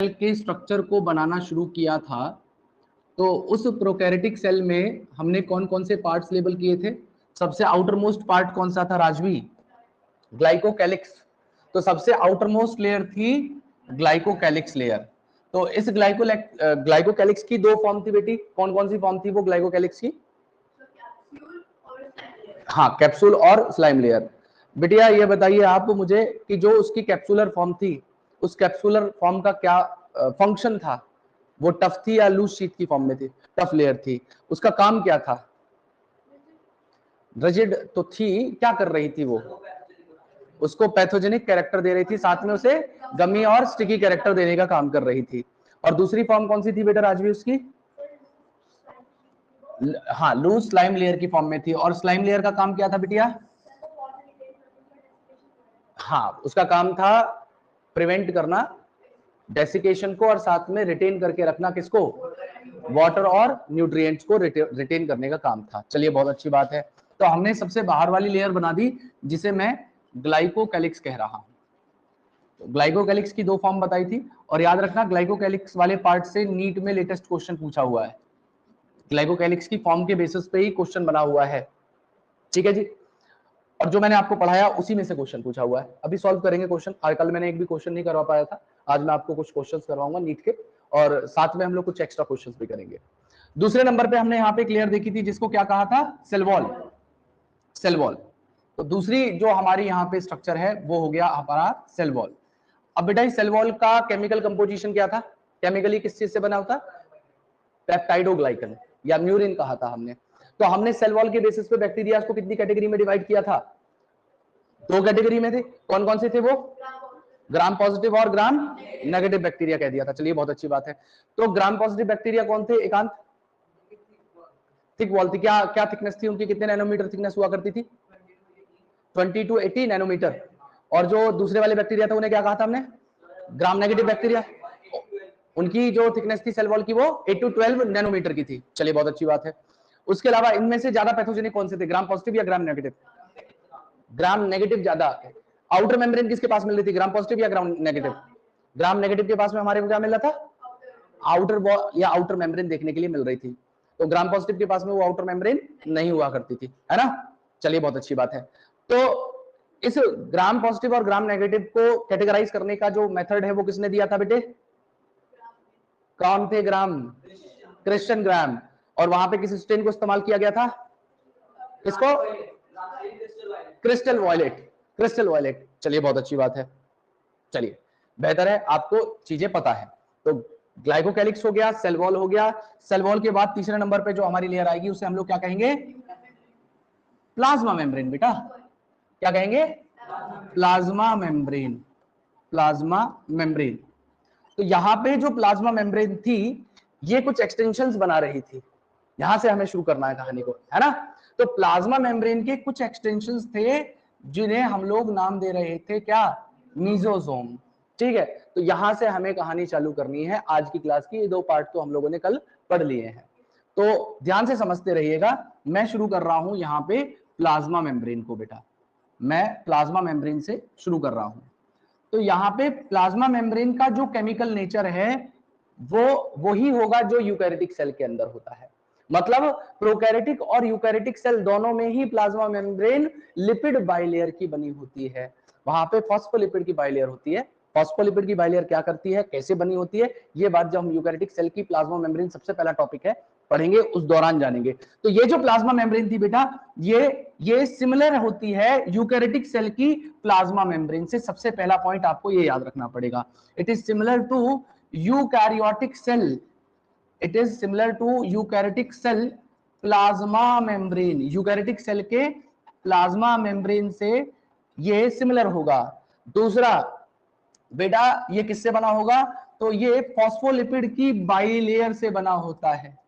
के स्ट्रक्चर को बनाना शुरू किया था, तो उस प्रोकैरियोटिक सेल में हमने कौन कौन से पार्ट्स लेबल किए थे? सबसे आउटर मोस्ट पार्ट कौन सा था राजवी? ग्लाइकोकैलिक्स। तो सबसे आउटर मोस्ट लेयर थी ग्लाइकोकैलिक्स लेयर। तो इस ग्लाइकोकैलिक्स की दो फॉर्म थी बेटी, कौन कौन सी फॉर्म थी वो ग्लाइकोकैलिक्स की? हाँ, कैप्सूल और स्लाइम लेयर। बेटिया ये बताइए आप मुझे कि जो उसकी कैप्सूलर फॉर्म थी, उस कैप्सूलर फॉर्म का क्या फंक्शन था? वो टफ थी या लूज शीट की फॉर्म में थी? टफ लेयर थी। उसका काम क्या था? रिजिड तो थी, क्या कर रही थी वो? उसको पैथोजेनिक कैरेक्टर दे रही थी, साथ में उसे गमी और स्टिकी कैरेक्टर देने का काम कर रही थी। और दूसरी फॉर्म कौन सी थी बेटा राजवी उसकी? हाँ, लूज स्लाइम लेयर की फॉर्म में थी। और स्लाइम लेयर का काम क्या था बिटिया? हाँ, उसका काम था प्रिवेंट करना डेसिकेशन को और साथ में रिटेन करके रखना किसको? वाटर और न्यूट्रिएंट्स को रिटेन करने का काम था। चलिए, बहुत अच्छी बात है। तो हमने सबसे बाहर वाली लेयर बना दी जिसे मैं ग्लाइकोकैलिक्स कह रहा हूं। तो ग्लाइकोकैलिक्स की दो फॉर्म बताई थी, और याद रखना ग्लाइकोकैलिक्स वाले पार्ट से नीट में लेटेस्ट क्वेश्चन पूछा हुआ है। ग्लाइकोकैलिक्स की फॉर्म के बेसिस पे ही क्वेश्चन बना हुआ है, ठीक है जी। और जो मैंने आपको पढ़ाया उसी में से क्वेश्चन पूछा हुआ है। अभी सॉल्व करेंगे क्वेश्चन। कल मैंने एक भी क्वेश्चन नहीं करवा पाया था, आज मैं आपको कुछ क्वेश्चंस करवाऊंगा नीट के, और साथ में हम लोग कुछ एक्स्ट्रा क्वेश्चंस भी करेंगे। दूसरे नंबर पे हमने यहाँ पे क्लियर देखी थी जिसको क्या कहा था? Cell wall. Cell wall. तो दूसरी जो हमारी यहाँ पे स्ट्रक्चर है वो हो गया हमारा सेल वॉल। अब बेटा इस सेल वॉल का केमिकल कंपोजिशन क्या था? केमिकली किस चीज से बना होता? पेप्टाइडोग्लाइकन या म्यूरिन कहा था हमने। तो हमने सेल वॉल के बेसिस पे बैक्टीरिया को कितनी कैटेगरी में डिवाइड किया था? दो कैटेगरी में थे। कौन कौन से थे वो? ग्राम पॉजिटिव और ग्राम नेगेटिव बैक्टीरिया कह दिया था। चलिए, बहुत अच्छी बात है। तो ग्राम पॉजिटिव बैक्टीरिया कौन थे? एकांत थिक वॉल थी। क्या क्या थिकनेस थी उनकी? कितने नैनोमीटर थिकनेस हुआ करती थी? 20 to 80 नैनोमीटर। और जो दूसरे वाले बैक्टीरिया थे उन्हें क्या कहा था हमने? Gram negative bacteria. उनकी जो थिकनेस थी सेल वॉल की वो 8 to 12 नैनोमीटर की थी। चलिए, बहुत अच्छी बात है। उसके अलावा इनमें से ज्यादा पैथोजेनिक कौन से थे? ग्राम पॉजिटिव या ग्राम नेगेटिव? ग्राम नेगेटिव ज्यादा। आउटर मेम्ब्रेन किसके पास मिल रही थी? ग्राम पॉजिटिव या ग्राम नेगेटिव? ग्राम नेगेटिव के पास में हमारे को क्या मिल रहा था? आउटर वॉल या आउटर मेम्ब्रेन देखने के लिए मिल रही थी। तो ग्राम पॉजिटिव के पास में वो आउटर मेम्ब्रेन नहीं हुआ करती थी, है ना। चलिए, बहुत अच्छी बात है। तो इस ग्राम पॉजिटिव और ग्राम नेगेटिव को कैटेगराइज करने का जो मेथड है वो किसने दिया था बेटे? कौन थे? ग्राम क्रिश्चियन ग्राम। और वहां पे किस स्टेन को इस्तेमाल किया गया था? किसको? Crystal violet. Crystal violet. चलिए, बहुत अच्छी बात है। चलिए, बेहतर है आपको चीजें पता है। तो ग्लाइकोकैलिक्स हो गया, सेल वॉल हो गया। सेल वॉल के बाद तीसरे नंबर पे जो हमारी लेयर आएगी उसे हम लोग क्या कहेंगे? Plasma membrane. बेटा क्या कहेंगे? Plasma membrane. Plasma membrane. तो यहां पे जो प्लाज्मा मेम्ब्रेन थी ये कुछ एक्सटेंशंस बना रही थी। यहां से हमें शुरू करना है कहानी को, है ना। तो प्लाज्मा मेम्ब्रेन के कुछ एक्सटेंशंस थे जिन्हें हम लोग नाम दे रहे थे क्या? मीजोसोम। ठीक है, तो यहां से हमें कहानी चालू करनी है आज की क्लास की। ये दो पार्ट तो हम लोगों ने कल पढ़ लिए हैं, तो ध्यान से समझते रहिएगा। मैं शुरू कर रहा हूं यहां पे प्लाज्मा मेम्ब्रेन को। बेटा मैं प्लाज्मा मेम्ब्रेन से शुरू कर रहा हूं। तो यहाँ पे प्लाज्मा मेम्ब्रेन का जो केमिकल नेचर है वो वही होगा जो यूकैरियोटिक सेल के अंदर होता है। मतलब प्रोकैरियोटिक और यूकैरियोटिक सेल दोनों में ही प्लाज्मा मेम्ब्रेन लिपिड बाइलेयर की बनी होती है। वहां पे फॉस्फोलिपिड की बाइलेयर होती है। फॉस्फोलिपिड की बाइलेयर क्या करती है, कैसे बनी होती है, ये बात जब हम यूकैरियोटिक सेल की प्लाज्मा मेम्ब्रेन सबसे पहला टॉपिक है पढ़ेंगे उस दौरान जानेंगे। तो ये जो प्लाज्मा मेम्ब्रेन थी बेटा ये सिमिलर होती है यूकैरियोटिक सेल की प्लाज्मा मेम्ब्रेन से। सबसे पहला पॉइंट आपको ये याद रखना पड़ेगा। It is similar to eukaryotic cell. It is similar to eukaryotic cell plasma membrane. Eukaryotic cell के प्लाज्मा मेम्ब्रेन से ये सिमिलर होगा। दूसरा बेटा ये किससे बना होगा? तो ये फॉस्फोलिपिड की बाइलेयर से बना होता है।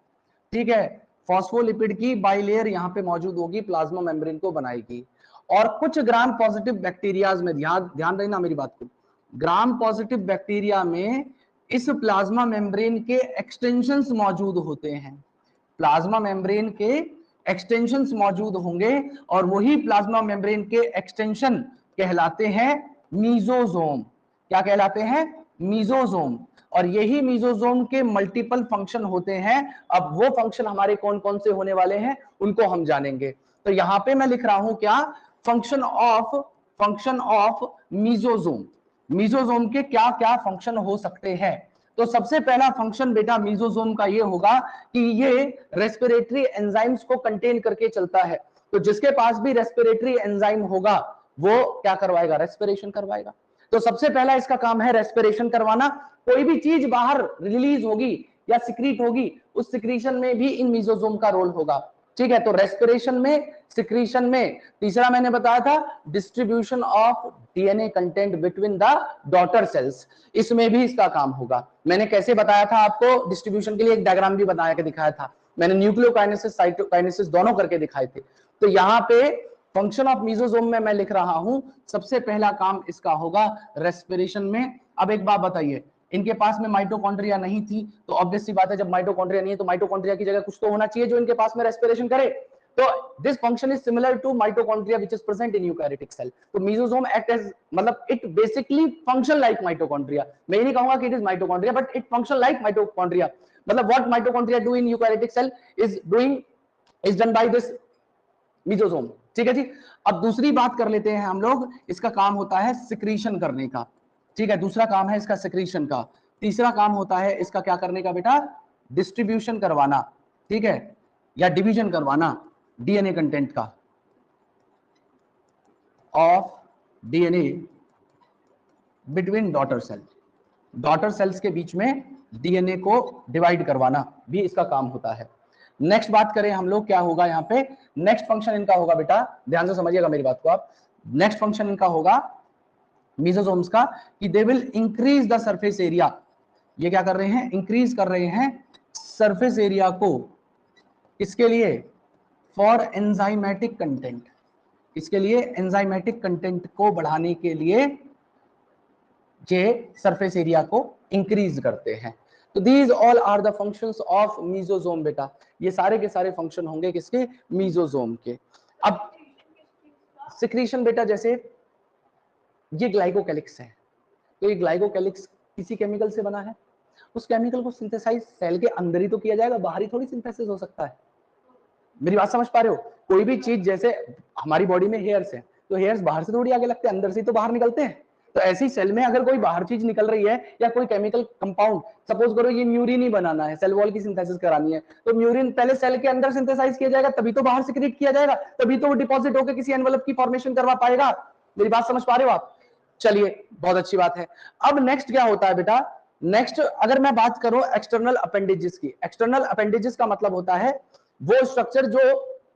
ठीक है, फॉस्फोलिपिड की बाइलेयर यहां पे मौजूद होगी, प्लाज्मा मेम्ब्रेन को बनाएगी। और कुछ ग्राम पॉजिटिव बैक्टीरियाज में ध्यान देना मेरी बात को। ग्राम पॉजिटिव बैक्टीरिया में इस प्लाज्मा मेम्ब्रेन के एक्सटेंशंस मौजूद होते हैं। प्लाज्मा मेम्ब्रेन के एक्सटेंशंस मौजूद होंगे और वही प्लाज्मा मेम्ब्रेन के एक्सटेंशन कहलाते हैं मीजोसोम। क्या कहलाते हैं? मीजोसोम। और यही मीजोजोम के मल्टीपल फंक्शन होते हैं। अब वो फंक्शन हमारे कौन कौन से होने वाले हैं उनको हम जानेंगे। तो यहां पे मैं लिख रहा हूं क्या, फंक्शन ऑफ मीजोजोम। मीजोजोम के क्या क्या फंक्शन हो सकते हैं। तो सबसे पहला फंक्शन बेटा मीजोजोम का ये होगा कि ये रेस्पिरेटरी एंजाइम्स को कंटेन करके चलता है। तो जिसके पास भी रेस्पिरेटरी एंजाइम होगा वो क्या करवाएगा, रेस्पिरेशन करवाएगा। तो सबसे पहला इसका काम है रेस्पिरेशन करवाना। कोई भी चीज बाहर रिलीज होगी या सिक्रीट होगी, उस सिक्रीशन में भी इन मीजोजोम का रोल होगा। ठीक है, तो रेस्पिरेशन में, सिक्रीशन में। तीसरा मैंने बताया था distribution of DNA content between the daughter cells, इसमें भी इसका काम होगा। मैंने कैसे बताया था आपको, डिस्ट्रीब्यूशन के लिए एक डायग्राम भी बना के दिखाया था मैंने, न्यूक्लियोकाइनेसिस साइटोकाइनेसिस दोनों करके दिखाए थे। तो यहाँ पे फंक्शन ऑफ मीजोजोम में मैं लिख रहा हूं सबसे पहला काम इसका होगा रेस्पिरेशन में। अब एक बात बताइए, इनके पास में माइटोकॉन्ड्रिया नहीं थी, तो ऑब्वियस सी बात है जब माइटोकॉन्ड्रिया नहीं है तो माइटोकॉन्ड्रिया की जगह कुछ तो होना चाहिए जो इनके पास में रेस्पिरेशन करे। तो this function is similar to mitochondria which is present in eukaryotic cell. तो मीजोजोम एक्ट एज, मतलब it basically function like mitochondria. मैं ये नहीं कहूंगा कि it is mitochondria, but it function like mitochondria. मतलब what mitochondria do in eukaryotic cell is done by this mesosome. ठीक है जी। अब दूसरी बात कर लेते हैं हम लोग, इसका काम होता है सिक्रीशन करने का। ठीक है, दूसरा काम है इसका सिक्रीशन का। तीसरा काम होता है इसका क्या करने का बेटा, डिस्ट्रीब्यूशन करवाना। ठीक है, या डिवीजन करवाना डीएनए कंटेंट का, of DNA between daughter cell. Daughter cells के बीच में डीएनए को डिवाइड करवाना भी इसका काम होता है। नेक्स्ट बात करें हम लोग, क्या होगा यहाँ पे, नेक्स्ट फंक्शन इनका होगा बेटा, ध्यान से समझिएगा मेरी बात को आप। नेक्स्ट फंक्शन इनका होगा मीजोजोम्स का कि they will increase the surface area. ये क्या कर रहे हैं, इंक्रीज कर रहे हैं सरफेस एरिया को। इसके लिए फॉर एंजाइमेटिक कंटेंट, इसके लिए एंजाइमेटिक कंटेंट को बढ़ाने के लिए ये सरफेस एरिया को इंक्रीज करते हैं। तो these all are the functions of mesosome बेटा, ये सारे के सारे फंक्शन होंगे किसके, मीजोजोम के। अब सिक्रीशन बेटा, जैसे ये ग्लाइकोकैलिक्स है, तो ये ग्लाइकोकैलिक्स किसी केमिकल से बना है, उस केमिकल को सिंथेसाइज सेल के अंदर ही तो किया जाएगा, बाहर ही थोड़ी सिंथेसिस हो सकता है। मेरी बात समझ पा रहे हो, कोई भी चीज, जैसे हमारी बॉडी में हेयर्स है, तो हेयर्स बाहर से थोड़ी आगे लगते हैं, अंदर से तो बाहर निकलते हैं। तो ऐसी सेल में अगर कोई बाहर चीज निकल रही है या कोई केमिकल कंपाउंड, सपोज करो ये म्यूरिन ही बनाना है, सेल वॉल की सिंथेसिस करानी है, तो म्यूरिन पहले सेल के अंदर सिंथेसाइज किया जाएगा, तभी तो बाहर सिक्रीट किया जाएगा, तभी तो वो डिपॉजिट होकर किसी एनवेलप की फॉर्मेशन करवा पाएगा। मेरी बात समझ पा रहे हो आप, चलिए बहुत अच्छी बात है। अब नेक्स्ट क्या होता है बेटा, नेक्स्ट अगर मैं बात करूं एक्सटर्नल अपेंडेजेस की, एक्सटर्नल अपेंडेजेस का मतलब होता है वो स्ट्रक्चर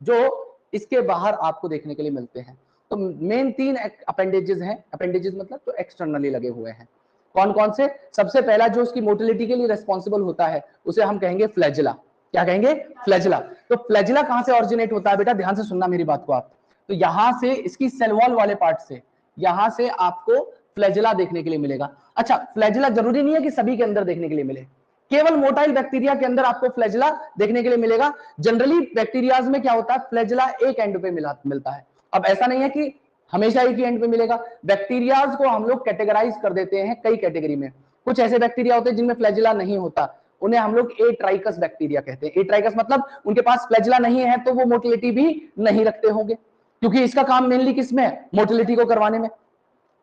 जो इसके बाहर आपको देखने के लिए मिलते हैं। तो मेन 3 अपेंडेजेस हैं, अपेंडेजेस मतलब तो एक्सटर्नली लगे हुए हैं। कौन कौन से, सबसे पहला जो उसकी मोटिलिटी के लिए रेस्पॉन्सिबल होता है उसे हम कहेंगे फ्लैजिला। क्या कहेंगे, फ्लैजिला। तो फ्लैजिला कहां से ऑरिजिनेट होता है बेटा, ध्यान से सुनना मेरी बात को आप। तो यहां से इसकी सेल वॉल वाले पार्ट से, यहां से आपको फ्लैजिला देखने के लिए मिलेगा। अच्छा, फ्लैजिला जरूरी नहीं है कि सभी के अंदर देखने के लिए मिले, केवल मोटाइल बैक्टीरिया के अंदर आपको फ्लैजिला देखने के लिए मिलेगा। जनरली बैक्टीरियाज में क्या होता है, फ्लैजिला एक एंड पे मिलता है। अब ऐसा नहीं है कि हमेशा एक ही एंड पे मिलेगा, बैक्टीरियाज को हम लोग कैटेगराइज कर देते हैं कई कैटेगरी में। कुछ ऐसे बैक्टीरिया होते हैं जिनमें फ्लैजिला नहीं होता, उन्हें हम लोग एट्राइकस बैक्टीरिया कहते हैं। एट्राइकस मतलब उनके पास फ्लैजिला नहीं है तो वो मोटिलिटी भी नहीं रखते होंगे, क्योंकि इसका काम मेनली किसमें है, मोटिलिटी को करवाने में।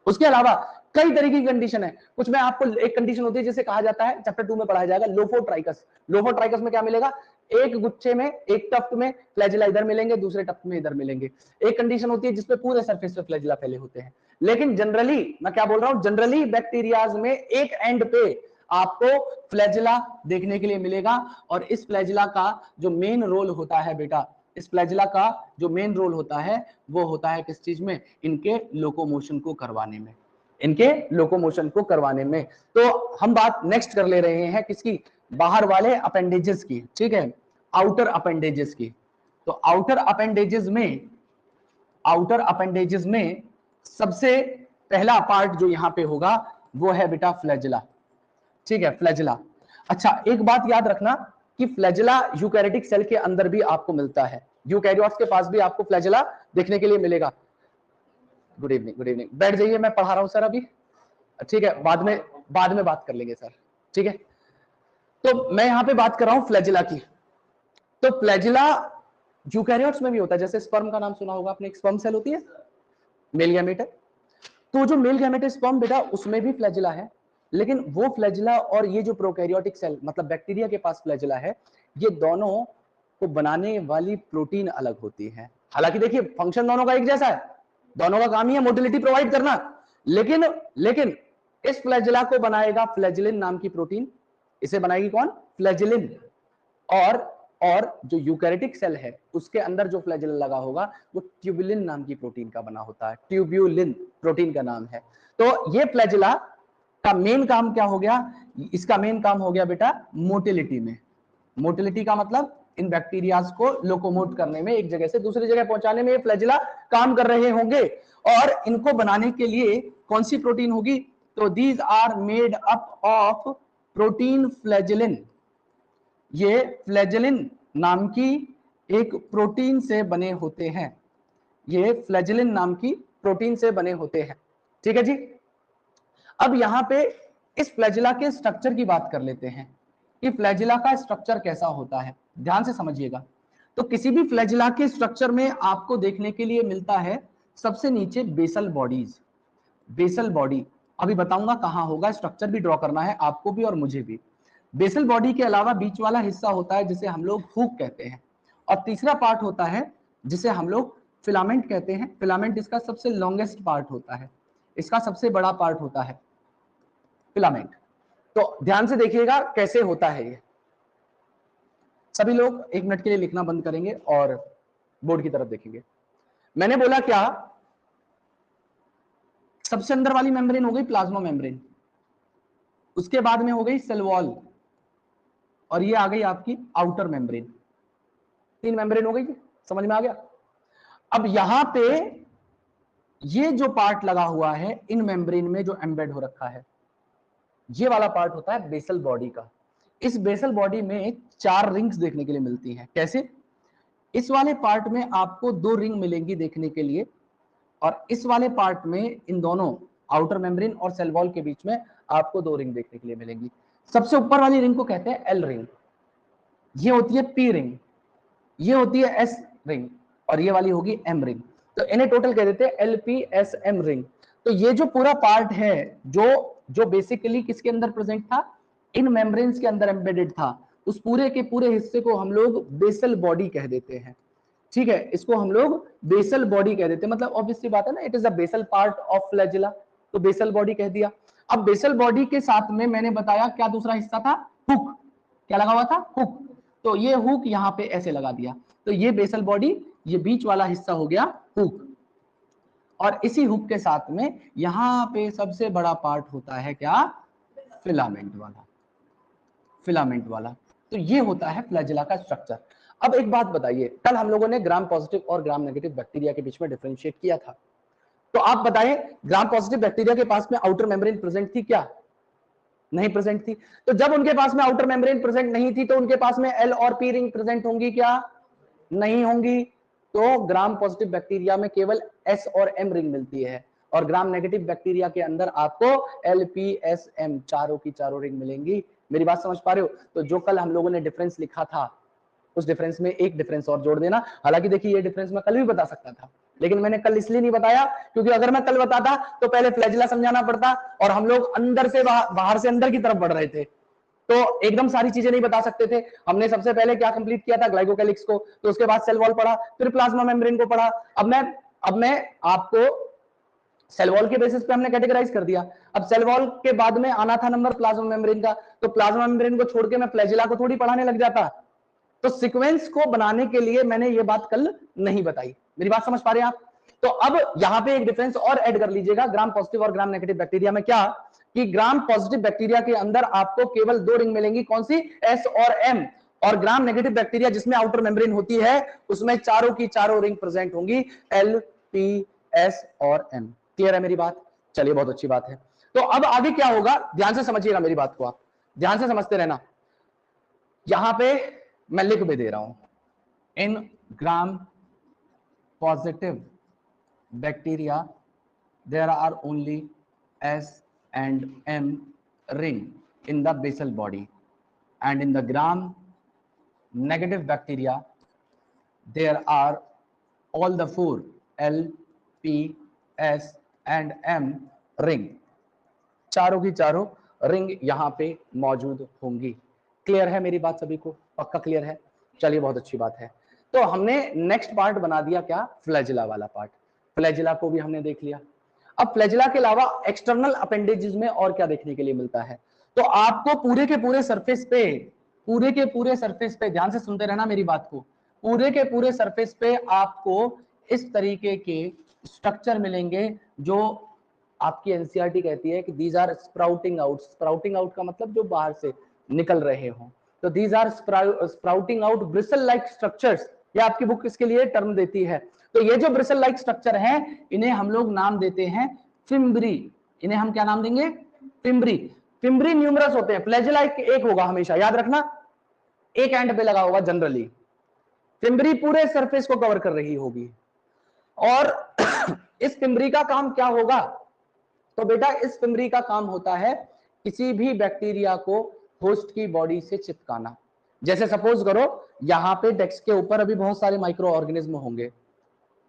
उसके अलावा कई तरीके की कंडीशन है, कुछ में आपको एक कंडीशन होती है जिसे कहा जाता है, चैप्टर 2 में पढ़ाया जाएगा, लोफोट्राइकस। लोफोट्राइकस में क्या मिलेगा, एक गुच्छे में, एक टफ्ट में फ्लैजिला इधर मिलेंगे, दूसरे टफ्ट में इधर मिलेंगे। एक कंडीशन होती है जिसपे पूरे सरफेस पे फ्लैजिला फैले होते हैं। लेकिन जनरली, मैं क्या बोल रहा हूं, जनरली बैक्टीरियाज में एक एंड पे आपको फ्लैजिला देखने के लिए मिलेगा। और इस फ्लैजिला का जो मेन रोल होता है बेटा, इस फ्लैजिला का जो मेन रोल होता है वो होता है किस चीज में, इनके लोकोमोशन को करवाने में, इनके लोकोमोशन को करवाने में। तो हम बात नेक्स्ट कर ले रहे हैं किसकी, बाहर वाले अपेंडेजेस की। ठीक है, आउटर अपेंडेजेस की। तो आउटर अपेंडेजेस में सबसे पहला पार्ट जो यहां पे होगा वो है बेटा फ्लैजिला। ठीक है, फ्लैजिला। अच्छा, एक बात याद रखना कि फ्लैजिला यूकैरियोटिक सेल के अंदर भी आपको मिलता है, यूकैरियोट्स के पास भी आपको फ्लैजिला देखने के लिए मिलेगा। गुड इवनिंग, गुड इवनिंग, बैठ जाइए, मैं पढ़ा रहा हूं सर अभी। ठीक है, बाद में बात कर लेंगे सर। ठीक है, तो मैं यहां पे बात कर रहा हूं फ्लैजिला की। तो फ्लैजिला यूकैरियोट्स में भी होता है, जैसे स्पर्म का नाम सुना होगा आपने, एक स्पर्म सेल होती है, मेल गैमेट है। तो जो मेल गैमेट स्पर्म बेटा उसमें भी फ्लैजिला है, लेकिन वो फ्लैजिला और ये जो प्रोकैरियोटिक सेल मतलब बैक्टीरिया के पास फ्लैजिला है, ये दोनों को बनाने वाली प्रोटीन अलग होती है। हालांकि देखिए फंक्शन दोनों का एक जैसा है, दोनों का काम ही है मोटिलिटी प्रोवाइड करना, लेकिन इस फ्लैजिला को बनाएगा फ्लैजिलिन नाम की प्रोटीन। इसे बनाएगी कौन? फ्लैजिलिन। और जो यूकैरियोटिक सेल है उसके अंदर जो फ्लैजिला लगा होगा वो ट्यूबुलिन नाम की प्रोटीन का बना होता है, ट्यूब्यूलिन प्रोटीन का नाम है। तो ये फ्लैजिला का मेन काम क्या हो गया? इसका मेन काम हो गया बेटा मोटिलिटी में। मोटिलिटी का मतलब इन बैक्टीरियाज को लोकोमोट करने में, एक जगह से दूसरी जगह पहुंचाने में ये फ्लैजिला काम कर रहे होंगे। और इनको बनाने के लिए कौन सी प्रोटीन होगी? तो these are made up of protein flagellin. ये फ्लैजिलिन नाम की एक प्रोटीन से बने होते हैं, ये फ्लैजिलिन नाम की प्रोटीन से बने होते हैं। ठीक है जी। अब यहां पे इस फ्लैजिला के स्ट्रक्चर की बात कर लेते हैं कि फ्लैजिला का स्ट्रक्चर कैसा होता है, ध्यान से समझिएगा। तो किसी भी फ्लैजिला के स्ट्रक्चर में आपको देखने के लिए मिलता है सबसे नीचे बेसल बॉडीज। बेसल बॉडी अभी बताऊंगा कहां होगा, स्ट्रक्चर भी ड्रॉ करना है आपको भी और मुझे भी। बेसल बॉडी के अलावा बीच वाला हिस्सा होता है जिसे हम लोग हुक कहते हैं, और तीसरा पार्ट होता है जिसे हम लोग फिलामेंट कहते हैं। फिलामेंट इसका सबसे लॉन्गेस्ट पार्ट होता है, इसका सबसे बड़ा पार्ट होता है फिलामेंट। तो ध्यान से देखिएगा कैसे होता है ये। सभी लोग एक मिनट के लिए लिखना बंद करेंगे और बोर्ड की तरफ देखेंगे। मैंने बोला क्या? सबसे अंदर वाली मेम्ब्रेन हो गई प्लाज्मा मेम्ब्रेन, उसके बाद में हो गई सेल वॉल, और ये आ गई आपकी आउटर मेम्ब्रेन। 3 मेम्ब्रेन हो गई, समझ में आ गया? अब यहां पे ये जो पार्ट लगा हुआ है इन मेम्ब्रेन में जो एम्बेड हो रखा है, ये वाला पार्ट होता है बेसल बॉडी का। इस बेसल बॉडी में 4 रिंग्स देखने के लिए मिलती हैं। कैसे? इस वाले पार्ट में आपको 2 रिंग मिलेंगी देखने के लिए, और इस वाले पार्ट में इन दोनों आउटर मेम्ब्रेन और सेल वॉल के बीच में आपको 2 रिंग देखने के लिए मिलेंगी। सबसे ऊपर वाली रिंग को कहते हैं एल रिंग, ये होती है पी रिंग, ये होती है एस रिंग, और ये वाली होगी एम रिंग। तो इन्हें टोटल कह देते हैं एलपीएसएम रिंग। तो ये जो पूरा पार्ट है जो बेसिकली किसके अंदर प्रेजेंट था? इन मेम्ब्रेन्स के अंदर एम्बेडेड था, उस पूरे के पूरे हिस्से को हम लोग बेसल बॉडी कह देते हैं। ठीक है, इसको हम लोग बेसल बॉडी कह देते हैं, मतलब ऑब्वियसली बात है ना, it is a basal part of flagella, तो बेसल बॉडी कह दिया। अब बेसल बॉडी के साथ में मैंने बताया क्या दूसरा हिस्सा था? हुक। क्या लगा हुआ था? हुक। तो ये हुक यहां पे ऐसे लगा दिया, तो ये बेसल बॉडी, ये बीच वाला हिस्सा हो गया हुक। और इसी हुक के साथ में यहां पे सबसे बड़ा पार्ट होता है क्या? फिलामेंट वाला, फिलामेंट वाला। तो ये होता है फ्लैजिला का स्ट्रक्चर। अब एक बात बताइए, कल हम लोगों ने ग्राम पॉजिटिव और ग्राम नेगेटिव बैक्टीरिया के बीच में डिफरेंशिएट किया था, तो आप बताएं ग्राम पॉजिटिव बैक्टीरिया के पास में आउटर मेम्ब्रेन प्रेजेंट थी क्या? नहीं प्रेजेंट थी। तो जब उनके पास में आउटर मेम्ब्रेन प्रेजेंट नहीं थी तो उनके पास में एल और पी रिंग प्रेजेंट होंगी क्या? नहीं होंगी। तो ग्राम पॉजिटिव बैक्टीरिया में केवल एस और एम रिंग मिलती है, और ग्राम नेगेटिव बैक्टीरिया के अंदर आपको एल पी एस एम चारों की चारों रिंग मिलेंगी। मेरी बात समझ पा रहे हो? तो जो कल हम लोगों ने डिफरेंस लिखा था उस डिफरेंस में एक डिफरेंस और जोड़ देना। हालांकि देखिए ये डिफरेंस मैं कल भी बता सकता था, लेकिन मैंने कल इसलिए नहीं बताया क्योंकि अगर मैं कल बताता तो पहले फ्लैजिला समझाना पड़ता, और हम लोग अंदर से बाहर से अंदर की तरफ बढ़ रहे थे, तो एकदम सारी चीजें नहीं बता सकते थे। हमने सबसे पहले क्या कंप्लीट किया था? ग्लाइकोकैलिक्स को, तो उसके बाद सेल वॉल पढ़ा, फिर प्लाज्मा मेम्ब्रेन को पढ़ा। अब मैं आपको सेल वॉल के बेसिस पे हमने कैटेगराइज कर दिया। अब सेल वॉल के बाद में आना था नंबर प्लाज्मा मेम्ब्रेन का, तो प्लाज्मा मेम्ब्रेन को छोड़ के मैं फ्लैजिला को थोड़ी पढ़ाने लग जाता। तो सीक्वेंस को बनाने के लिए मैंने ये बात कल नहीं बताई। मेरी बात समझ पा रहे हैं आप? तो अब यहां पे एक डिफरेंस और ऐड कर लीजिएगा ग्राम पॉजिटिव और ग्राम नेगेटिव बैक्टीरिया में। क्या कि ग्राम पॉजिटिव बैक्टीरिया के अंदर आपको केवल 2 रिंग मिलेंगी, कौन सी? एस और एम। और ग्राम नेगेटिव बैक्टीरिया जिसमें आउटर मेम्ब्रेन होती है उसमें चारों की चारों रिंग प्रेजेंट होंगी, एल पी एस और एम। क्लियर है मेरी बात? चलिए बहुत अच्छी बात है। तो अब आगे क्या होगा, ध्यान से समझिएगा मेरी बात को, आप ध्यान से समझते रहना। यहां पे मैं लिख भी दे रहा हूं, in gram positive bacteria there are only S and M ring in the basal body, and in the gram negative bacteria there are all the four L, P, S and M ring, चारों की चारों ring यहाँ पे मौजूद होंगी। Clear है मेरी बात सभी को? पक्का क्लियर है? चलिए बहुत अच्छी बात है। तो हमने नेक्स्ट पार्ट बना दिया क्या, फ्लैजिला वाला पार्ट। फ्लैजिला को भी हमने देख लिया। अब फ्लैजिला के अलावा एक्सटर्नल अपेंडेजेस में और क्या देखने के लिए मिलता है? तो आपको पूरे के पूरे सरफेस पे ध्यान से सुनते रहना मेरी बात को, पूरे के पूरे सरफेस पे आपको इस तरीके के स्ट्रक्चर मिलेंगे जो आपकी एनसीईआरटी कहती है कि these are sprouting out. Sprouting out का मतलब जो बाहर से निकल रहे हो, तो these are sprouting out bristle like structures, ये आपकी बुक इसके लिए टर्म देती है। तो ये जो ब्रिसल लाइक स्ट्रक्चर हैं इन्हें हम लोग नाम देते हैं फिम्ब्री। इन्हें हम क्या नाम देंगे? फिम्ब्री। फिम्ब्री न्यूमरस होते हैं, फ्लैजिला एक होगा हमेशा, याद रखना, एक एंड पे लगा होगा जनरली। फिम्ब्री पूरे सरफेस को कवर कर रही होगी। और इस फिम्ब्री का काम क्या होगा? तो बेटा इस फिम्ब्री का काम होता है किसी भी बैक्टीरिया को होस्ट की बॉडी से चिपकाना। जैसे सपोज करो यहां पे डेस्क के ऊपर अभी बहुत सारे माइक्रो ऑर्गेनिज्म होंगे,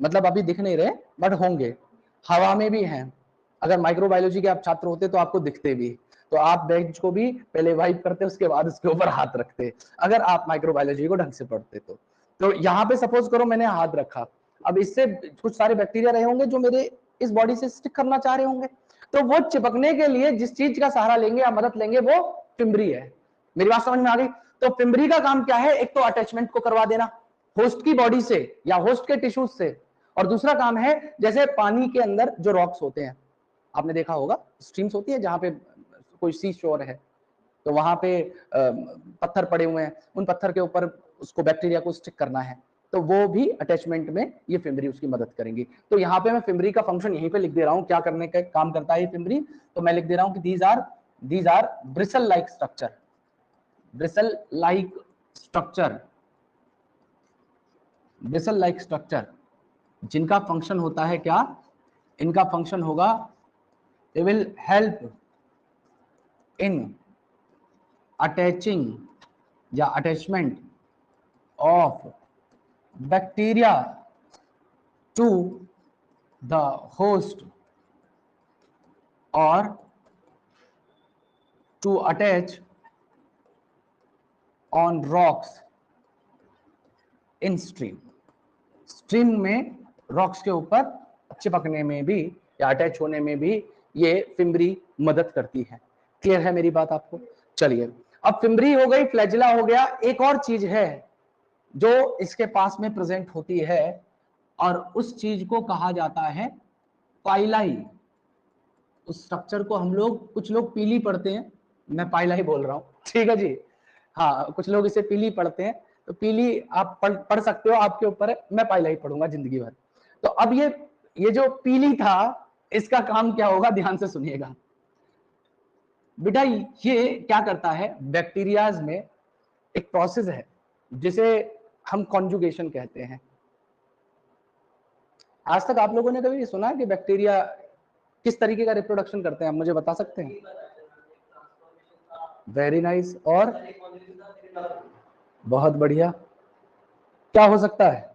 मतलब अभी दिख नहीं रहे बट होंगे, हवा में भी हैं। अगर माइक्रोबायोलॉजी के आप छात्र होते तो आपको दिखते भी, तो आप बेंच को भी पहले वाइप करते उसके बाद उसके ऊपर हाथ रखते, अगर आप माइक्रोबायोलॉजी को ढंग से पढ़ते तो यहाँ पे सपोज करो मैंने हाथ रखा, अब इससे कुछ सारे बैक्टीरिया रहे होंगे जो मेरे इस बॉडी से स्टिक करना चाह रहे होंगे, तो वो चिपकने के लिए जिस चीज का सहारा लेंगे या मदद लेंगे वो फिम्ब्री है। मेरी बात समझ में आ गई? तो फिम्ब्री का काम क्या है? एक तो अटैचमेंट को करवा देना होस्ट की बॉडी से या होस्ट के टिश्यूज से, और दूसरा काम है जैसे पानी के अंदर जो रॉक्स होते हैं, आपने देखा होगा स्ट्रीम्स होती है जहां पे कोई सी शोर है तो वहां पे पत्थर पड़े हुए हैं, उन पत्थर के ऊपर उसको बैक्टीरिया को स्टिक करना है, तो वो भी अटैचमेंट में ये फिम्ब्री उसकी मदद करेंगी। तो यहाँ पे मैं फिम्ब्री का फंक्शन यहीं पे लिख दे रहा हूँ, क्या करने का काम करता है ये फिम्ब्री, तो मैं लिख दे रहा हूँ कि these are bristle like structure, bristle like structure, bristle like structure, जिनका फंक्शन होता है क्या? इनका फंक्शन होगा they will help in attaching या attachment of bacteria to the host और to attach on rocks in stream. Stream में rocks के ऊपर चिपकने में भी या अटैच होने में भी ये फिम्ब्री मदद करती है। क्लियर है मेरी बात आपको? चलिए अब फिम्ब्री हो गई, फ्लैजिला हो गया, एक और चीज है जो इसके पास में प्रेजेंट होती है और उस चीज को कहा जाता है पाइलाई। उस स्ट्रक्चर को हम लोग, कुछ लोग पीली पढ़ते हैं, मैं पाइलाई बोल रहा हूं, ठीक है जी, हाँ कुछ लोग इसे पीली पढ़ते हैं, तो पीली आप पढ़ सकते हो, आपके ऊपर है, मैं पाइलाई पढ़ूंगा जिंदगी भर। तो अब ये जो पीली था इसका काम क्या होगा, ध्यान से सुनिएगा बेटा। ये क्या करता है, बैक्टीरियाज में एक प्रोसेस है जिसे हम कॉन्जुगेशन कहते हैं। आज तक आप लोगों ने कभी सुना है कि बैक्टीरिया किस तरीके का रिप्रोडक्शन करते हैं? आप मुझे बता सकते हैं? वेरी नाइस, और बहुत बढ़िया, क्या हो सकता है?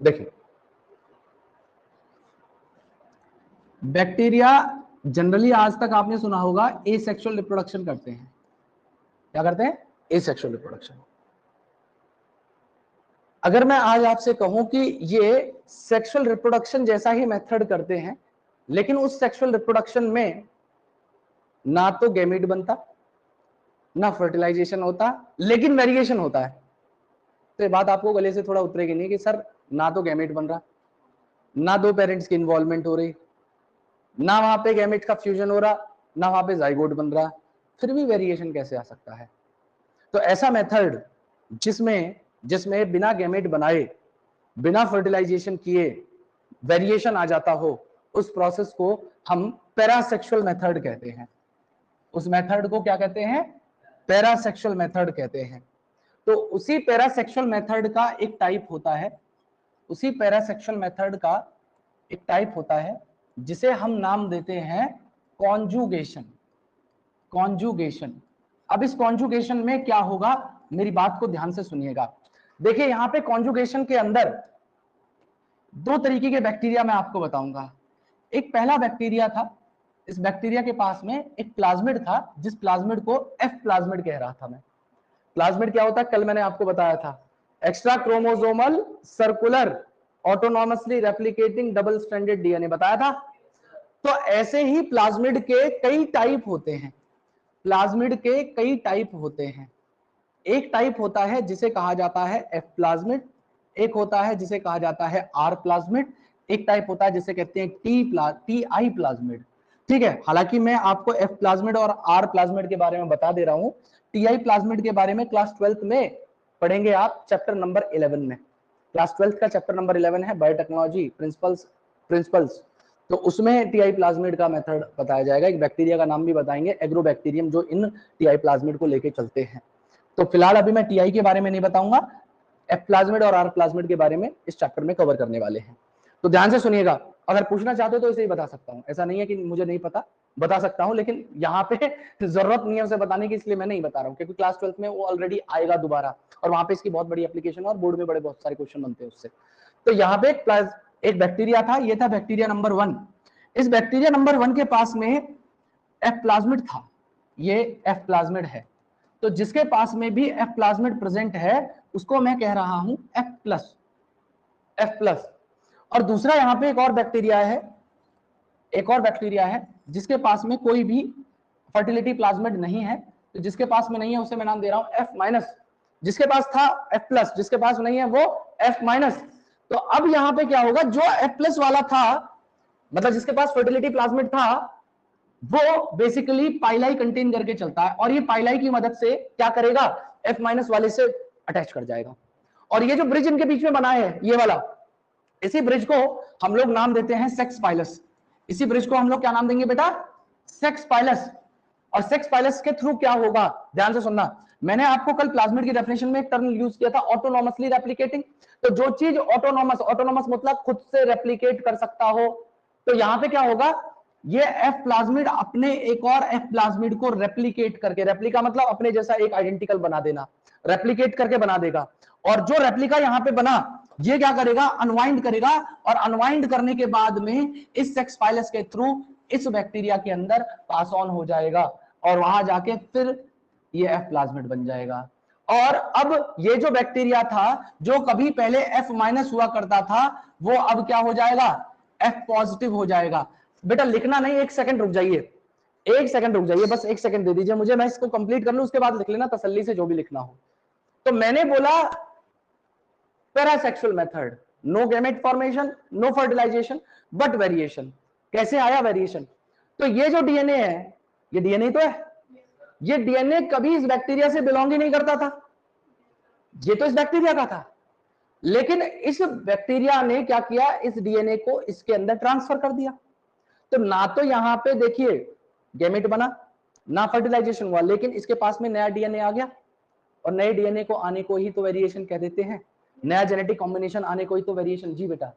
देखिए बैक्टीरिया जनरली आज तक आपने सुना होगा एसेक्सुअल रिप्रोडक्शन करते हैं। क्या करते हैं? Asexual reproduction. अगर मैं आज आपसे कहूं कि ये सेक्सुअल रिप्रोडक्शन जैसा ही मेथड करते हैं, लेकिन उस सेक्सुअल रिप्रोडक्शन में ना तो गैमेट बनता, ना फर्टिलाइजेशन होता, लेकिन वेरिएशन होता है, तो ये बात आपको गले से थोड़ा उतरेगी नहीं कि सर ना तो गैमेट बन रहा, ना दो पेरेंट्स की इन्वॉल्वमेंट हो रही, ना वहां पे गैमेट का फ्यूजन हो रहा, ना वहां पे जाइगोट बन रहा, फिर भी वेरिएशन कैसे आ सकता है? तो ऐसा मेथड जिसमें बिना गैमेट बनाए, बिना फर्टिलाइजेशन किए वेरिएशन आ जाता हो, उस प्रोसेस को हम पैरासेक्सुअल मेथड कहते हैं। उस मेथड को क्या कहते हैं? पैरासेक्सुअल मेथड कहते हैं। तो उसी पैरासेक्सुअल मेथड का एक टाइप होता है, उसी पैरासेक्सुअल मेथड का एक टाइप होता है जिसे हम नाम देते हैं कॉन्जुगेशन। कॉन्जुगेशन। अब इस कॉन्जुगेशन में क्या होगा, मेरी बात को ध्यान से सुनिएगा। देखिए यहां पे कॉन्जुगेशन के अंदर दो तरीके के बैक्टीरिया मैं आपको बताऊंगा। एक पहला बैक्टीरिया था, इस बैक्टीरिया के पास में एक प्लाज्मिड था, जिस प्लाज्मिड को एफ प्लाज्मिड कह रहा था मैं। प्लाज्मिड क्या होता है, कल मैंने आपको बताया था, extra chromosomal circular autonomously replicating double stranded DNA बताया था। तो ऐसे ही प्लाज्मिड के कई टाइप होते हैं, प्लाज्मिड के कई टाइप होते हैं। एक टाइप होता है जिसे कहा जाता है एफ प्लाज्मिड, एक होता है जिसे कहा जाता है आर प्लाज्मिड, एक टाइप होता है जिसे कहते हैं टी आई प्लाज्मिड। ठीक है, हालांकि मैं आपको एफ प्लाज्मिड और आर प्लाज्मिड के बारे में बता दे रहा हूं। टी आई प्लाज्मिड के बारे में क्लास 12th में पढ़ेंगे आप, चैप्टर नंबर 11 में। क्लास 12th का चैप्टर नंबर 11 है बायोटेक्नोलॉजी प्रिंसिपल्स। तो उसमें टीआई प्लाज्मिड का मेथड बताया जाएगा, एक बैक्टीरिया का नाम भी बताएंगे, एग्रोबैक्टीरियम, जो इन टीआई प्लाज्मिड को लेके चलते हैं। तो फिलहाल अभी मैं टीआई के बारे में नहीं बताऊंगा, एफ प्लाज्मिड और आर प्लाज्मिड के बारे में इस चैप्टर में कवर करने वाले हैं। तो ध्यान से सुनिएगा, अगर पूछना चाहते हो तो इसे ही बता सकता हूं, ऐसा नहीं है कि मुझे नहीं पता, बता सकता हूं, लेकिन यहाँ पे जरूरत नहीं है उसे बताने की, इसलिए मैं नहीं बता रहा हूँ, क्योंकि क्लास 12th में वो ऑलरेडी आएगा दोबारा, और वहां पे इसकी बहुत बड़ी एप्लीकेशन है और बोर्ड में बड़े बहुत सारे क्वेश्चन बनते हैं उससे। तो यहाँ पे एक बैक्टीरिया था, ये था बैक्टीरिया नंबर 1। इस बैक्टीरिया नंबर 1 के पास में एफ प्लाज्मिड था, ये एफ प्लाज्मिड है। तो जिसके पास में भी एफ प्लाज्मिड प्रेजेंट है उसको मैं कह रहा हूं एफ प्लस। और दूसरा यहां पे एक और बैक्टीरिया है जिसके पास में कोई भी फर्टिलिटी प्लाज्मिड नहीं है। तो जिसके पास में नहीं है उसे मैं नाम दे रहा हूं एफ माइनस, जिसके पास था एफ प्लस, जिसके पास नहीं है वो एफ माइनस। तो अब यहां पे क्या होगा, जो एफ प्लस वाला था, मतलब जिसके पास फर्टिलिटी प्लाज्मिड था, वो बेसिकली पाइलाई कंटेन करके चलता है, और ये पाइलाई की मदद से क्या करेगा, एफ माइनस वाले से अटैच कर जाएगा। और ये जो ब्रिज इनके बीच में बना है, ये वाला, इसी ब्रिज को हम लोग नाम देते हैं सेक्स पाइलस। इसी ब्रिज को हम लोग क्या नाम देंगे बेटा, सेक्स पाइलस। और सेक्स पाइलस के थ्रू क्या होगा, ध्यान से सुनना, मैंने आपको कल प्लाज्मिड की डेफिनेशन में एक टर्म यूज किया था, ऑटोनॉमसली रेप्लिकेटिंग। तो जो चीज ऑटोनॉमस मतलब खुद से रेप्लिकेट कर सकता हो, तो यहां पे क्या होगा, ये एफ प्लाज्मिड अपने एक और एफ प्लाज्मिड को रेप्लिकेट करके, रेप्लिका मतलब अपने जैसा एक आइडेंटिकल बना देना, रेप्लिकेट करके बना देगा। और जो रेप्लिका यहां पे बना, ये क्या करेगा, अनवाइंड करेगा, और अनवाइंड करने के बाद में इस सेक्स पाइलस के थ्रू इस बैक्टीरिया के अंदर पास ऑन हो जाएगा, और वहां जाके फिर ये एफ प्लाज्मिड बन जाएगा। और अब ये जो बैक्टीरिया था, जो कभी पहले एफ माइनस हुआ करता था, वो अब क्या हो जाएगा, एफ पॉजिटिव हो जाएगा। बेटा लिखना नहीं, एक सेकंड रुक जाइए, बस एक सेकंड दे दीजिए मुझे, मैं इसको कंप्लीट कर लूं, उसके बाद लिख लेना तसल्ली से जो भी लिखना हो। तो मैंने बोला parasexual method, no gamete formation, no fertilisation, but variation. कैसे आया वेरिएशन, तो ये जो डीएनए है, ये डीएनए तो है, ये डीएनए कभी इस बैक्टीरिया से बिलोंग ही नहीं करता था, ये तो इस बैक्टीरिया का था। लेकिन इस बैक्टीरिया ने क्या किया, इस डीएनए को इसके अंदर ट्रांसफर कर दिया। तो ना तो यहां पे देखिए गैमेट बना, ना फर्टिलाइजेशन हुआ, लेकिन इसके पास में नया डीएनए आ गया, और नए डीएनए को आने को ही तो वेरिएशन कह देते हैं, नया जेनेटिक कॉम्बिनेशन आने को ही तो वेरिएशन। जी बेटा,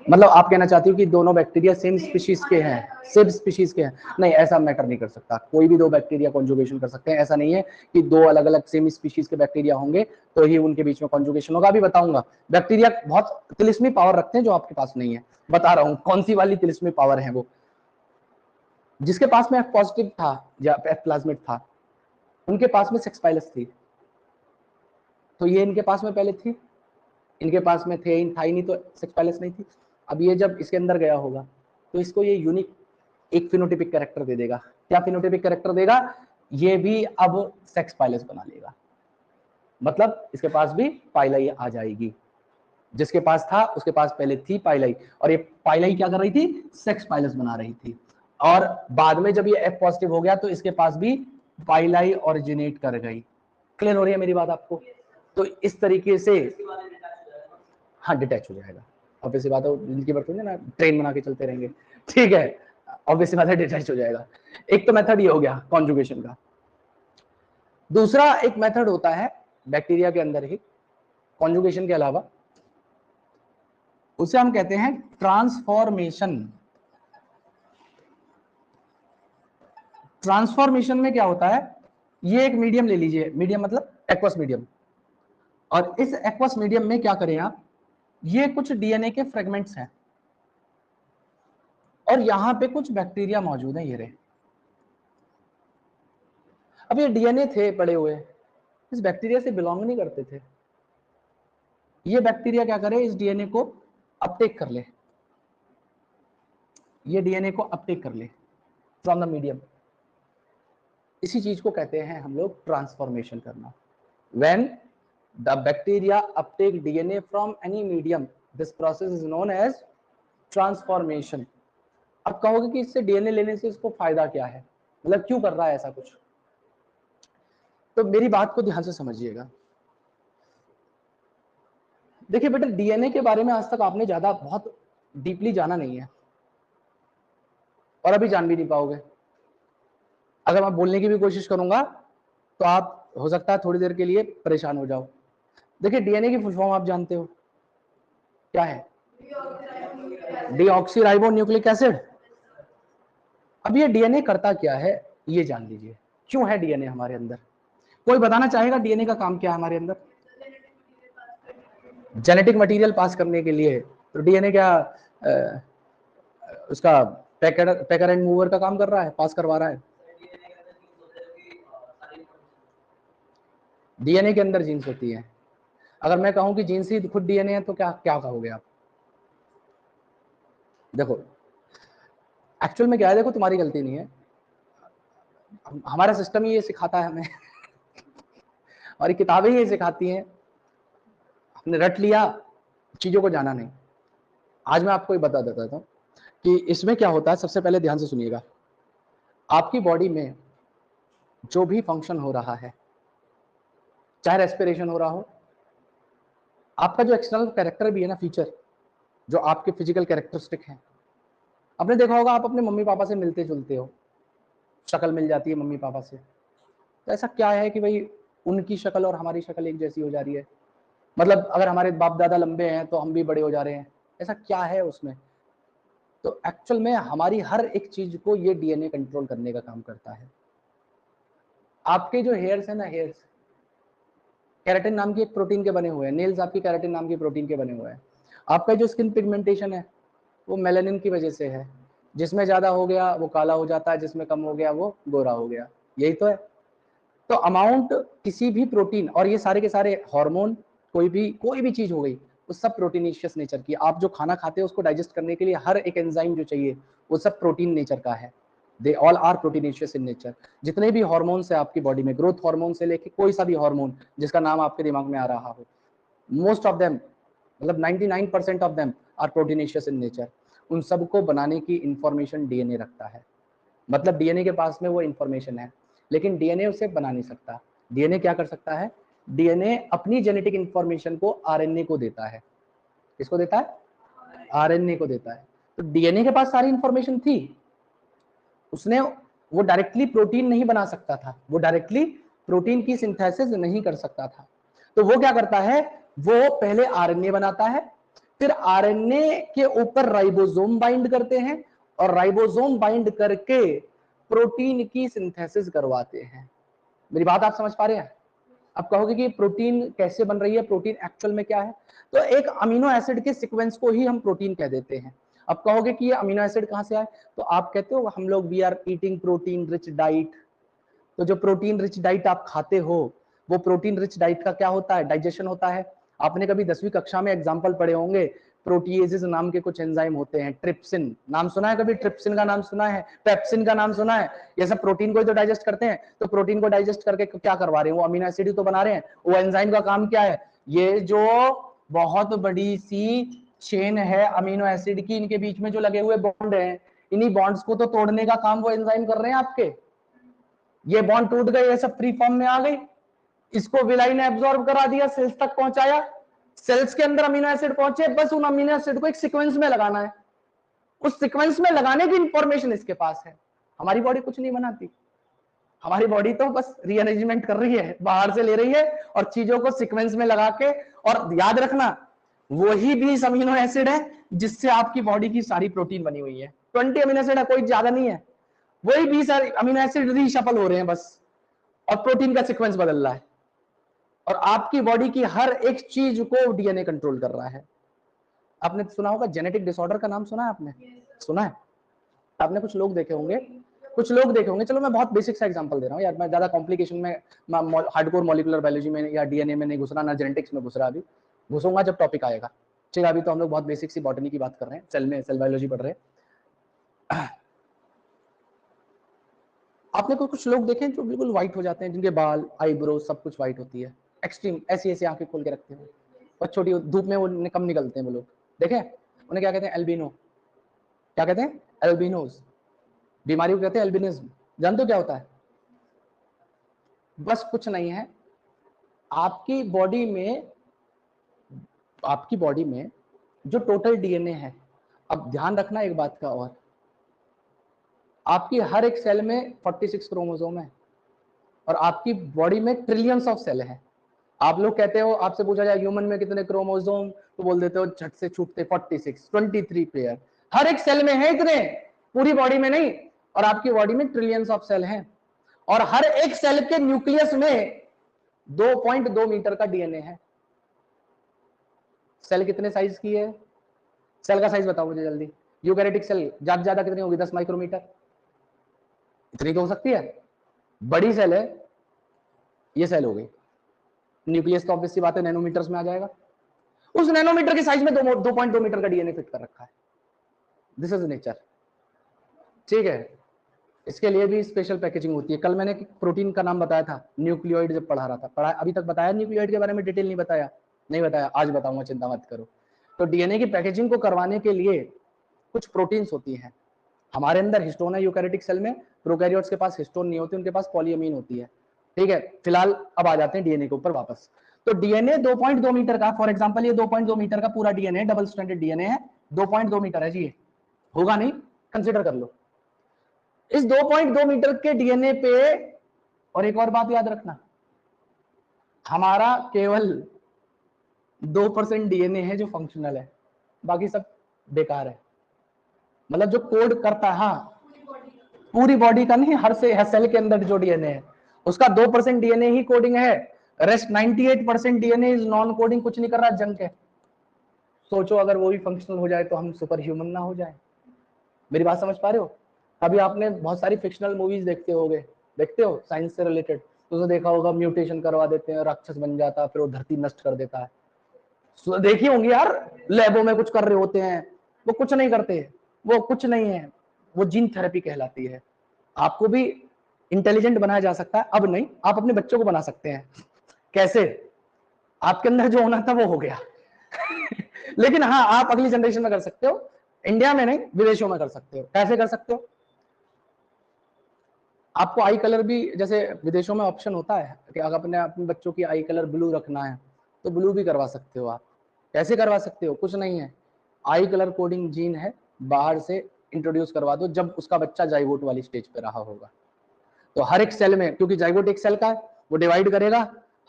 मतलब आप कहना चाहती हो कि दोनों बैक्टीरिया सेम स्पीशीज के हैं, सेम स्पीशीज के हैं? नहीं, ऐसा मैटर नहीं कर सकता, कोई भी दो बैक्टीरिया कॉन्जुगेशन कर सकते हैं, ऐसा नहीं है कि दो अलग अलग सेम स्पीशीज के बैक्टीरिया होंगे तो ही उनके बीच में कॉन्जुगेशन होगा। अभी बताऊंगा, बैक्टीरिया बहुत तिलिस्मी पावर रखते हैं जो आपके पास नहीं है, बता रहा हूं कौन सी वाली तिलिस्मी पावर है वो। जिसके पास में एफ पॉजिटिव था या एफ प्लाज्मिड था, उनके पास में सेक्स पाइलस थी, तो ये इनके पास में पहले थी, इनके पास में थे था ही नहीं, तो सेक्स पाइलस नहीं थी। अब ये जब इसके अंदर गया होगा तो इसको ये यूनिक एक फिनोटाइपिक कैरेक्टर दे देगा। क्या फिनोटाइपिक कैरेक्टर देगा, ये भी अब सेक्स पाइलस बना लेगा, मतलब इसके पास भी पाइलाई आ जाएगी। जिसके पास था उसके पास पहले थी पाइलाई, और ये पाइलाई क्या कर रही थी, सेक्स पाइलस बना रही थी। और बाद में जब ये एफ पॉजिटिव हो गया तो इसके पास भी पाइलाई ओरिजिनेट कर गई। क्लियर हो रही है मेरी बात आपको? तो इस तरीके से हाँ डिटैच हो जाएगा, ऑब्वियसली बात है, जिनकी बर्फ है ना ट्रेन बना के चलते रहेंगे, ठीक है, ऑब्वियसली बात है डिटैच हो जाएगा। एक तो मेथड ये हो गया कॉन्जुगेशन का। दूसरा एक मेथड होता है बैक्टीरिया के अंदर ही कॉन्जुगेशन के अलावा, उसे हम कहते हैं ट्रांसफॉर्मेशन। ट्रांसफॉर्मेशन में क्या होता है, ये एक मीडियम ले लीजिए, मीडियम मतलब एक्वस मीडियम, और इस एक्वस मीडियम में क्या करें आप, ये कुछ डीएनए के फ्रेगमेंट्स हैं और यहां पे कुछ बैक्टीरिया मौजूद है, ये रहे। अब ये डीएनए थे पड़े हुए, इस बैक्टीरिया से बिलोंग नहीं करते थे। ये बैक्टीरिया क्या करे, इस डीएनए को अपटेक कर ले, ये डीएनए को अपटेक कर ले फ्रॉम द मीडियम। इसी चीज को कहते हैं हम लोग ट्रांसफॉर्मेशन करना। When the bacteria uptake DNA from any medium, this process is known as transformation. अब कहोगे कि इससे डीएनए लेने से इसको फायदा क्या है, मतलब क्यों कर रहा है ऐसा कुछ, तो मेरी बात को ध्यान से समझिएगा। देखिए बेटा, डीएनए के बारे में आज तक आपने ज्यादा बहुत डीपली जाना नहीं है और अभी जान भी नहीं पाओगे। अगर मैं बोलने की भी कोशिश करूंगा तो आप हो सकता है थोड़ी देर के लिए परेशान हो जाओ। देखिए डीएनए की फुल फॉर्म आप जानते हो क्या है, डीऑक्सीराइबो न्यूक्लिक एसिड। अब ये डीएनए करता क्या है ये जान लीजिए, क्यों है डीएनए हमारे अंदर। कोई बताना चाहेगा डीएनए का काम क्या है हमारे अंदर? जेनेटिक मटेरियल पास करने के लिए। तो डीएनए क्या उसका पैकर एंड मूवर का काम कर रहा है, पास करवा रहा है। डीएनए के अंदर जीन्स होती है। अगर मैं कहूं कि जीन्स ही खुद डीएनए है तो क्या क्या कहोगे आप? देखो एक्चुअल में क्या है, देखो तुम्हारी गलती नहीं है, हमारा सिस्टम ही ये सिखाता है हमें और किताबें ही ये सिखाती हैं, हमने रट लिया, चीजों को जाना नहीं। आज मैं आपको ये बता देता था कि इसमें क्या होता है। सबसे पहले ध्यान से सुनिएगा, आपकी बॉडी में जो भी फंक्शन हो रहा है, चाहे रेस्पिरेशन हो रहा हो, आपका जो एक्सटर्नल कैरेक्टर भी है ना, फीचर जो आपके फिजिकल कैरेक्टरिस्टिक हैं, आपने देखा होगा आप अपने मम्मी पापा से मिलते जुलते हो, शक्ल मिल जाती है मम्मी पापा से, तो ऐसा क्या है कि भाई उनकी शक्ल और हमारी शक्ल एक जैसी हो जा रही है? मतलब अगर हमारे बाप दादा लंबे हैं तो हम भी बड़े हो जा रहे हैं, ऐसा क्या है उसमें? तो एक्चुअल में हमारी हर एक चीज को ये डीएनए कंट्रोल करने का काम करता है। आपके जो हेयर्स है ना, हेयर्स केराटिन नाम की एक प्रोटीन के बने हुए हैं, नेल्स आपकी केराटिन नाम की प्रोटीन के बने हुए हैं। आपका जो स्किन पिगमेंटेशन है वो मेलानिन की वजह से है, जिसमें ज्यादा हो गया वो काला हो जाता है, जिसमें कम हो गया वो गोरा हो गया, यही तो है। तो अमाउंट किसी भी प्रोटीन, और ये सारे के सारे हार्मोन, कोई भी चीज हो गई, वो सब प्रोटीनेशियस नेचर की। आप जो खाना खाते हो उसको डाइजेस्ट करने के लिए हर एक एंजाइम जो चाहिए वो सब प्रोटीन नेचर का है। They all are proteinaceous in nature. जितने भी हार्मोन्स है आपकी बॉडी में, ग्रोथ हार्मोन से लेके कोई सा भी हार्मोन जिसका नाम आपके दिमाग में आ रहा हो, मोस्ट ऑफ देम, मतलब 99% of them are proteinaceous in nature. उन सबको बनाने की इंफॉर्मेशन डीएनए रखता है। मतलब डीएनए के पास में वो इंफॉर्मेशन है, लेकिन डीएनए उसे बना नहीं सकता। डीएनए क्या कर सकता है? डीएनए अपनी जेनेटिक इंफॉर्मेशन को आरएनए को देता है। किसको देता है? आरएनए को देता है। तो डीएनए के पास सारी इंफॉर्मेशन थी, उसने वो डायरेक्टली प्रोटीन नहीं बना सकता था, वो डायरेक्टली प्रोटीन की सिंथेसिस नहीं कर सकता था। तो वो क्या करता है, वो पहले आरएनए बनाता है, फिर आरएनए के ऊपर राइबोसोम बाइंड करते हैं और राइबोसोम बाइंड करके प्रोटीन की सिंथेसिस करवाते हैं। मेरी बात आप समझ पा रहे हैं? अब कहोगे कि प्रोटीन कैसे बन रही है, प्रोटीन एक्चुअल में क्या है? तो एक अमीनो एसिड के सीक्वेंस को ही हम प्रोटीन कह देते हैं। अब कहोगे कि ये अमीनो एसिड कहां से आए, तो आप कहते हो हम लोग we are eating protein rich diet. तो जो प्रोटीन रिच डाइट आप खाते हो, वो प्रोटीन रिच डाइट का क्या होता है? डाइजेशन होता है। आपने कभी 10वीं कक्षा में एग्जाम्पल पढ़े होंगे, प्रोटीएजेस नाम के कुछ एंजाइम होते हैं। ट्रिप्सिन नाम सुना है कभी? ट्रिप्सिन का नाम सुना है? पेप्सिन का नाम सुना है? ये सब प्रोटीन को ही तो डाइजेस्ट करते हैं। तो प्रोटीन को डाइजेस्ट करके क्या करवा रहे हैं? वो अमीनो एसिड ही तो बना रहे हैं। वो एंजाइम का काम क्या है? ये जो बहुत बड़ी सी चेन है अमीनो एसिड की, इनके बीच में जो लगे हुए बॉन्ड हैं, इन्हीं बॉन्ड्स को तो तोड़ने का काम वो एंजाइम कर रहे हैं आपके। ये बॉन्ड टूट गए, ये सब फ्री फॉर्म में आ गई, इसको विलाई ने एब्जॉर्ब करा दिया, सेल्स तक पहुंचाया, सेल्स के अंदर अमीनो एसिड पहुंचे, बस उन अमीनो एसिड को एक सीक्वेंस में लगाना है। उस सीक्वेंस में लगाने की इंफॉर्मेशन इसके पास है। हमारी बॉडी कुछ नहीं बनाती, हमारी बॉडी तो बस रीअरेंजमेंट कर रही है, बाहर से ले रही है और चीजों को सीक्वेंस में लगा के। और याद रखना, वही 20 अमीनो एसिड है जिससे आपकी बॉडी की सारी प्रोटीन बनी हुई है। 20 अमीनो एसिड है, कोई ज्यादा नहीं है, वही 20 अमीनो एसिड रीशफल हो रहे हैं बस, और प्रोटीन का सीक्वेंस बदल रहा है, और आपकी बॉडी की हर एक चीज को डीएनए कंट्रोल कर रहा है। आपने सुना होगा जेनेटिक डिसऑर्डर का नाम सुना है आपने? सुना है आपने? कुछ लोग देखे होंगे, कुछ लोग देखे होंगे। चलो मैं बहुत बेसिक सा एग्जांपल दे रहा हूँ यार, मैं ज्यादा कॉम्प्लिकेशन में, हार्डकोर मॉलिक्यूलर बायोलॉजी में या डीएनए में नहीं घुस रहा, ना जेनेटिक्स में घुस रहा, अभी घुसूंगा जब टॉपिक आएगा। ठीक है, अभी तो हम लोग बहुत बेसिक सी बॉटनी की बात कर रहे हैं, सेल में सेल बायोलॉजी पढ़ रहे हैं। आपने कुछ लोग देखे जो बिल्कुल व्हाइट हो जाते हैं, जिनके बाल, आईब्रो सब कुछ व्हाइट होती है, एक्सट्रीम ऐसी ऐसी आंखें खोल के रखते हैं, और छोटी धूप में वो कम निकलते हैं वो लोग, देखे? उन्हें क्या कहते हैं? एल्बिनो। क्या कहते हैं? एल्बिनोज। बीमारी को कहते हैं एल्बिनिज्म। जानते हो क्या होता है? बस कुछ नहीं है, आपकी बॉडी में जो टोटल डीएनए है, अब ध्यान रखना एक बात का, और आपकी हर एक सेल में 46 क्रोमोसोम है, और आपकी बॉडी में ट्रिलियंस ऑफ सेल है। आप लोग कहते हो, आपसे पूछा जाए ह्यूमन में कितने क्रोमोसोम, तो बोल देते हो झट से छूटते 46, 23 पेयर। हर एक सेल में है इतने, पूरी बॉडी में नहीं, और आपकी बॉडी में ट्रिलियंस ऑफ सेल हैं, और हर एक सेल के न्यूक्लियस में 2.2 मीटर का डीएनए है। सेल कितने साइज की है? सेल का साइज बताओ मुझे जल्दी। यूकैरियोटिक सेल ज्यादा ज्यादा कितनी होगी? 10 माइक्रोमीटर, इतनी तो हो सकती है। बड़ी सेल है ये सेल हो गई, न्यूक्लियस तो ऑब्वियस सी बात है नैनोमीटर्स में आ जाएगा। उस नैनोमीटर के साइज में 2.2 मीटर का डीएनए फिट कर रखा है। This is nature. ठीक है, इसके लिए भी स्पेशल पैकेजिंग होती है। कल मैंने प्रोटीन का नाम बताया था, न्यूक्लियोइड, जब पढ़ा रहा था, पढ़ा अभी तक बताया न्यूक्लियोइड के बारे में? डिटेल नहीं बताया? नहीं बताया, आज बताऊंगा, चिंता मत करो। तो डीएनए की पैकेजिंग को करवाने के लिए कुछ प्रोटीन्स होती हैं। हमारे अंदर हिस्टोन है यूकैरियोटिक सेल में, प्रोकैरियोट्स के पास हिस्टोन नहीं होती, उनके पास पॉलीअमीन होती है। ठीक है, फिलहाल अब आ जाते हैं डीएनए के ऊपर वापस। तो डीएनए 2.2 मीटर का, फॉर एग्जांपल ये 2.2 मीटर का पूरा डीएनए, डबल स्ट्रैंडेड डीएनए है, 2.2 मीटर है जी, होगा नहीं, कंसीडर कर लो। इस 2.2 मीटर के डीएनए पे, और एक और बात याद रखना, हमारा केवल 2% डीएनए है जो फंक्शनल है, बाकी सब बेकार है। मतलब जो कोड करता है, हाँ पूरी बॉडी का नहीं, हर सेल के अंदर जो डीएनए है उसका 2% डीएनए ही कोडिंग है, rest 98% DNA is non coding, कुछ नहीं कर रहा, जंक है। सोचो अगर वो भी फंक्शनल हो जाए तो हम सुपर ह्यूमन ना हो जाए। मेरी बात समझ पा रहे हो? अभी आपने बहुत सारी फिक्शनल मूवीज देखते हो साइंस से रिलेटेड, तो उसने देखा होगा म्यूटेशन करवा देते हैं, राक्षस बन जाता है, फिर वो धरती नष्ट कर देता है। देखी होंगी यार, लैबों में कुछ कर रहे होते हैं, वो कुछ नहीं करते, वो कुछ नहीं है, वो जीन थेरेपी कहलाती है। आपको भी इंटेलिजेंट बनाया जा सकता है, अब नहीं, आप अपने बच्चों को बना सकते हैं। कैसे? आपके अंदर जो होना था वो हो गया लेकिन हाँ, आप अगली जनरेशन में कर सकते हो, इंडिया में नहीं, विदेशों में कर सकते हो। कैसे कर सकते हो? आपको आई कलर भी, जैसे विदेशों में ऑप्शन होता है कि अगर अपने बच्चों की आई कलर ब्लू रखना है तो ब्लू भी करवा सकते हो आप। कैसे करवा सकते हो? कुछ नहीं है, आई कलर कोडिंग जीन है, बाहर से इंट्रोड्यूस करवा दो जब उसका बच्चा जाइगोट वाली स्टेज पे रहा होगा। तो हर एक सेल में, क्योंकि जाइगोट एक सेल का है, वो डिवाइड करेगा,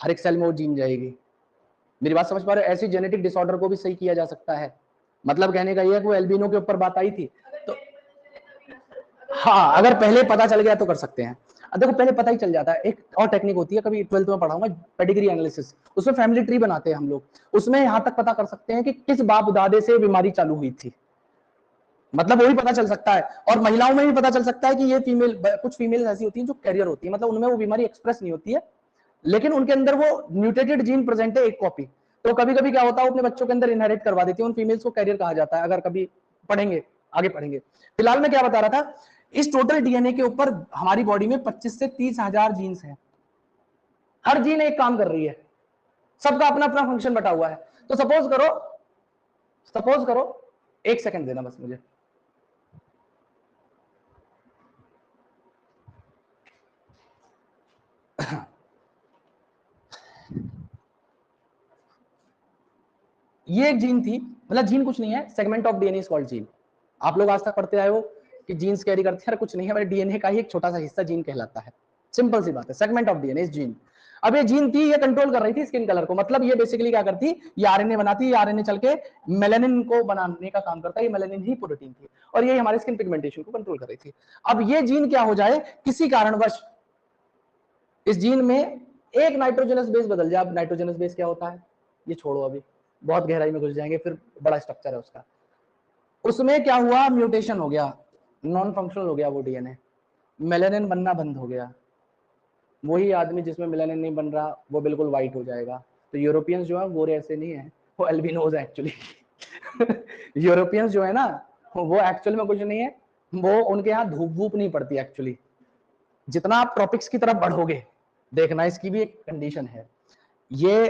हर एक सेल में वो जीन जाएगी। मेरी बात समझ पा रहे हो? ऐसी जेनेटिक डिसऑर्डर को भी सही किया जा सकता है। मतलब कहने का ये है कि वो एल्बिनो के ऊपर बात आई थी, तो हाँ, अगर पहले पता चल गया तो कर सकते हैं। देखो पहले पता ही चल जाता है। एक और टेक्निक होती है, कभी 12th में पढ़ाऊंगा, पेडिग्री एनालिसिस। उसमें फैमिली ट्री बनाते हैं हम लोग, उसमें यहां तक पता कर सकते हैं कि किस बाप दादे से बीमारी चालू हुई थी, मतलब वो भी पता चल सकता है। और महिलाओं में भी पता चल सकता है कि ये फीमेल, कुछ फीमेल ऐसी होती हैं जो कैरियर होती है, मतलब उनमें वो बीमारी एक्सप्रेस नहीं होती है, लेकिन उनके अंदर वो म्यूटेटेड जीन प्रेजेंट है, एक कॉपी। तो कभी कभी क्या होता है, अपने बच्चों के अंदर इनहेरिट करवा देती है, उन फीमेल्स को कैरियर कहा जाता है। अगर कभी पढ़ेंगे, आगे पढ़ेंगे। फिलहाल मैं क्या बता रहा था, इस टोटल डीएनए के ऊपर हमारी बॉडी में 25 से 30 हजार जीन्स हैं। हर जीन एक काम कर रही है, सबका अपना अपना फंक्शन बटा हुआ है। तो सपोज करो, एक सेकंड देना बस मुझे। ये एक जीन थी, मतलब जीन कुछ नहीं है, segment of DNA is called gene. आप लोग आज तक पढ़ते आए हो कि जीन्स कैरी करते हैं, कुछ नहीं है, हमारे डीएनए का ही एक छोटा सा हिस्सा जीन कहलाता है। सिंपल सी बात है, segment of DNA is gene. अब ये जीन थी, ये कंट्रोल कर रही थी स्किन कलर को, मतलब ये बेसिकली क्या करती, ये आरएनए बनाती, ये आरएनए चल के मेलानिन को बनाने का काम करता है, ये मेलानिन ही प्रोटीन थी और ये हमारे स्किन पिगमेंटेशन को कंट्रोल कर रही थी। अब ये जीन क्या हो जाए, किसी कारणवश इस जीन में एक नाइट्रोजनस बेस बदल जाए। अब नाइट्रोजनस बेस क्या होता है ये छोड़ो, अभी बहुत गहराई में घुस जाएंगे, फिर बड़ा स्ट्रक्चर है उसका। उसमें क्या हुआ, म्यूटेशन हो गया, नॉन फंक्शनल हो गया वो डीएनए, मेलानिन बनना बंद हो गया। वही आदमी जिसमें मेलानिन नहीं बन रहा वो बिल्कुल व्हाइट हो जाएगा। तो यूरोपियंस जो है गोरे ऐसे नहीं है, वो एल्बिनोज है एक्चुअली। यूरोपियंस जो है ना वो एक्चुअल में कुछ नहीं है, वो उनके यहाँ धूप वूप नहीं पड़ती एक्चुअली। जितना आप ट्रॉपिक्स की तरफ बढ़ोगे, देखना इसकी भी एक कंडीशन है। ये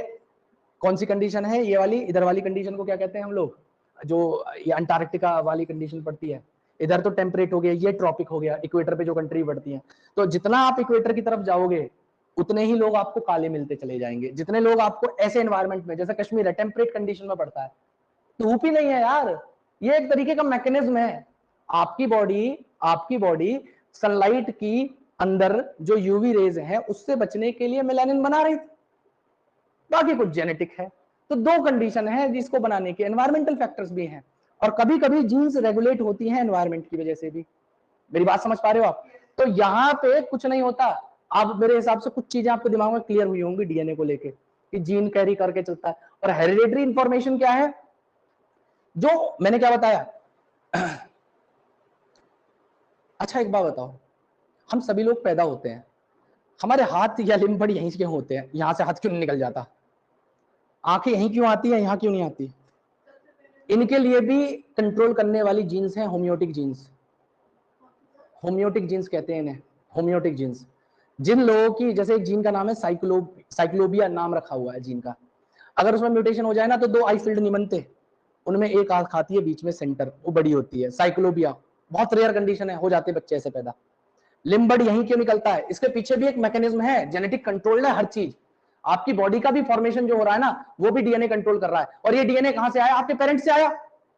कौन सी कंडीशन है, ये वाली इधर वाली कंडीशन को क्या कहते हैं हम लोग, जो ये अंटार्कटिका वाली कंडीशन पड़ती है, इधर तो टेम्परेट हो गया, ये ट्रॉपिक हो गया, इक्वेटर पे जो कंट्री बढ़ती है। तो जितना आप इक्वेटर की तरफ जाओगे उतने ही लोग आपको काले मिलते चले जाएंगे। जितने लोग आपको ऐसे एनवायरमेंट में, जैसे कश्मीर है, टेम्परेट कंडीशन में पड़ता है, धूप ही नहीं है यार, ये एक तरीके का मैकेनिज्म है। आपकी बॉडी सनलाइट की अंदर जो यूवी रेज है उससे बचने के लिए मेलानिन बना रही थी, बाकी कुछ जेनेटिक है। तो दो कंडीशन है जिसको बनाने के, एनवायरमेंटल फैक्टर्स भी हैं और कभी कभी जीन्स रेगुलेट होती हैं एनवायरमेंट की वजह से भी। मेरी बात समझ पा रहे हो आप? तो यहाँ पे कुछ नहीं होता। आप मेरे हिसाब से कुछ चीजें आपके दिमाग में क्लियर हुई होंगी डीएनए को लेके कि जीन कैरी करके चलता है। और हेरिडेटरी इंफॉर्मेशन क्या है, जो मैंने क्या बताया। अच्छा एक बात बताओ, हम सभी लोग पैदा होते हैं, हमारे हाथ या लिम्ब बड़ी यहीं से क्यों होते हैं, यहां से हाथ क्यों नहीं निकल जाता, आंखें यहीं क्यों आती है, यहां क्यों नहीं आती? इनके लिए भी कंट्रोल करने वाली जीन्स हैं, होम्योटिक जीन्स। होम्योटिक जीन्स कहते हैं इन्हें, होम्योटिक जीन्स। जिन लोगों की, जैसे एक जीन का नाम है साइक्लोबिया नाम रखा हुआ है जीन का, अगर उसमें म्यूटेशन हो जाए ना तो दो आई फील्ड नहीं बनते, उनमें एक आंख आती है बीच में सेंटर, वो बड़ी होती है, साइक्लोबिया। बहुत रेयर कंडीशन है, हो जाते बच्चे ऐसे पैदा। लिम्बड यहीं क्यों निकलता है, इसके पीछे भी एक मैकेनिज्म है, जेनेटिक कंट्रोल है हर चीज। आपकी बॉडी का भी फॉर्मेशन जो हो रहा है ना वो भी डीएनए कंट्रोल कर रहा है। और ये डीएनए कहां से आया, आपके पेरेंट्स से आया।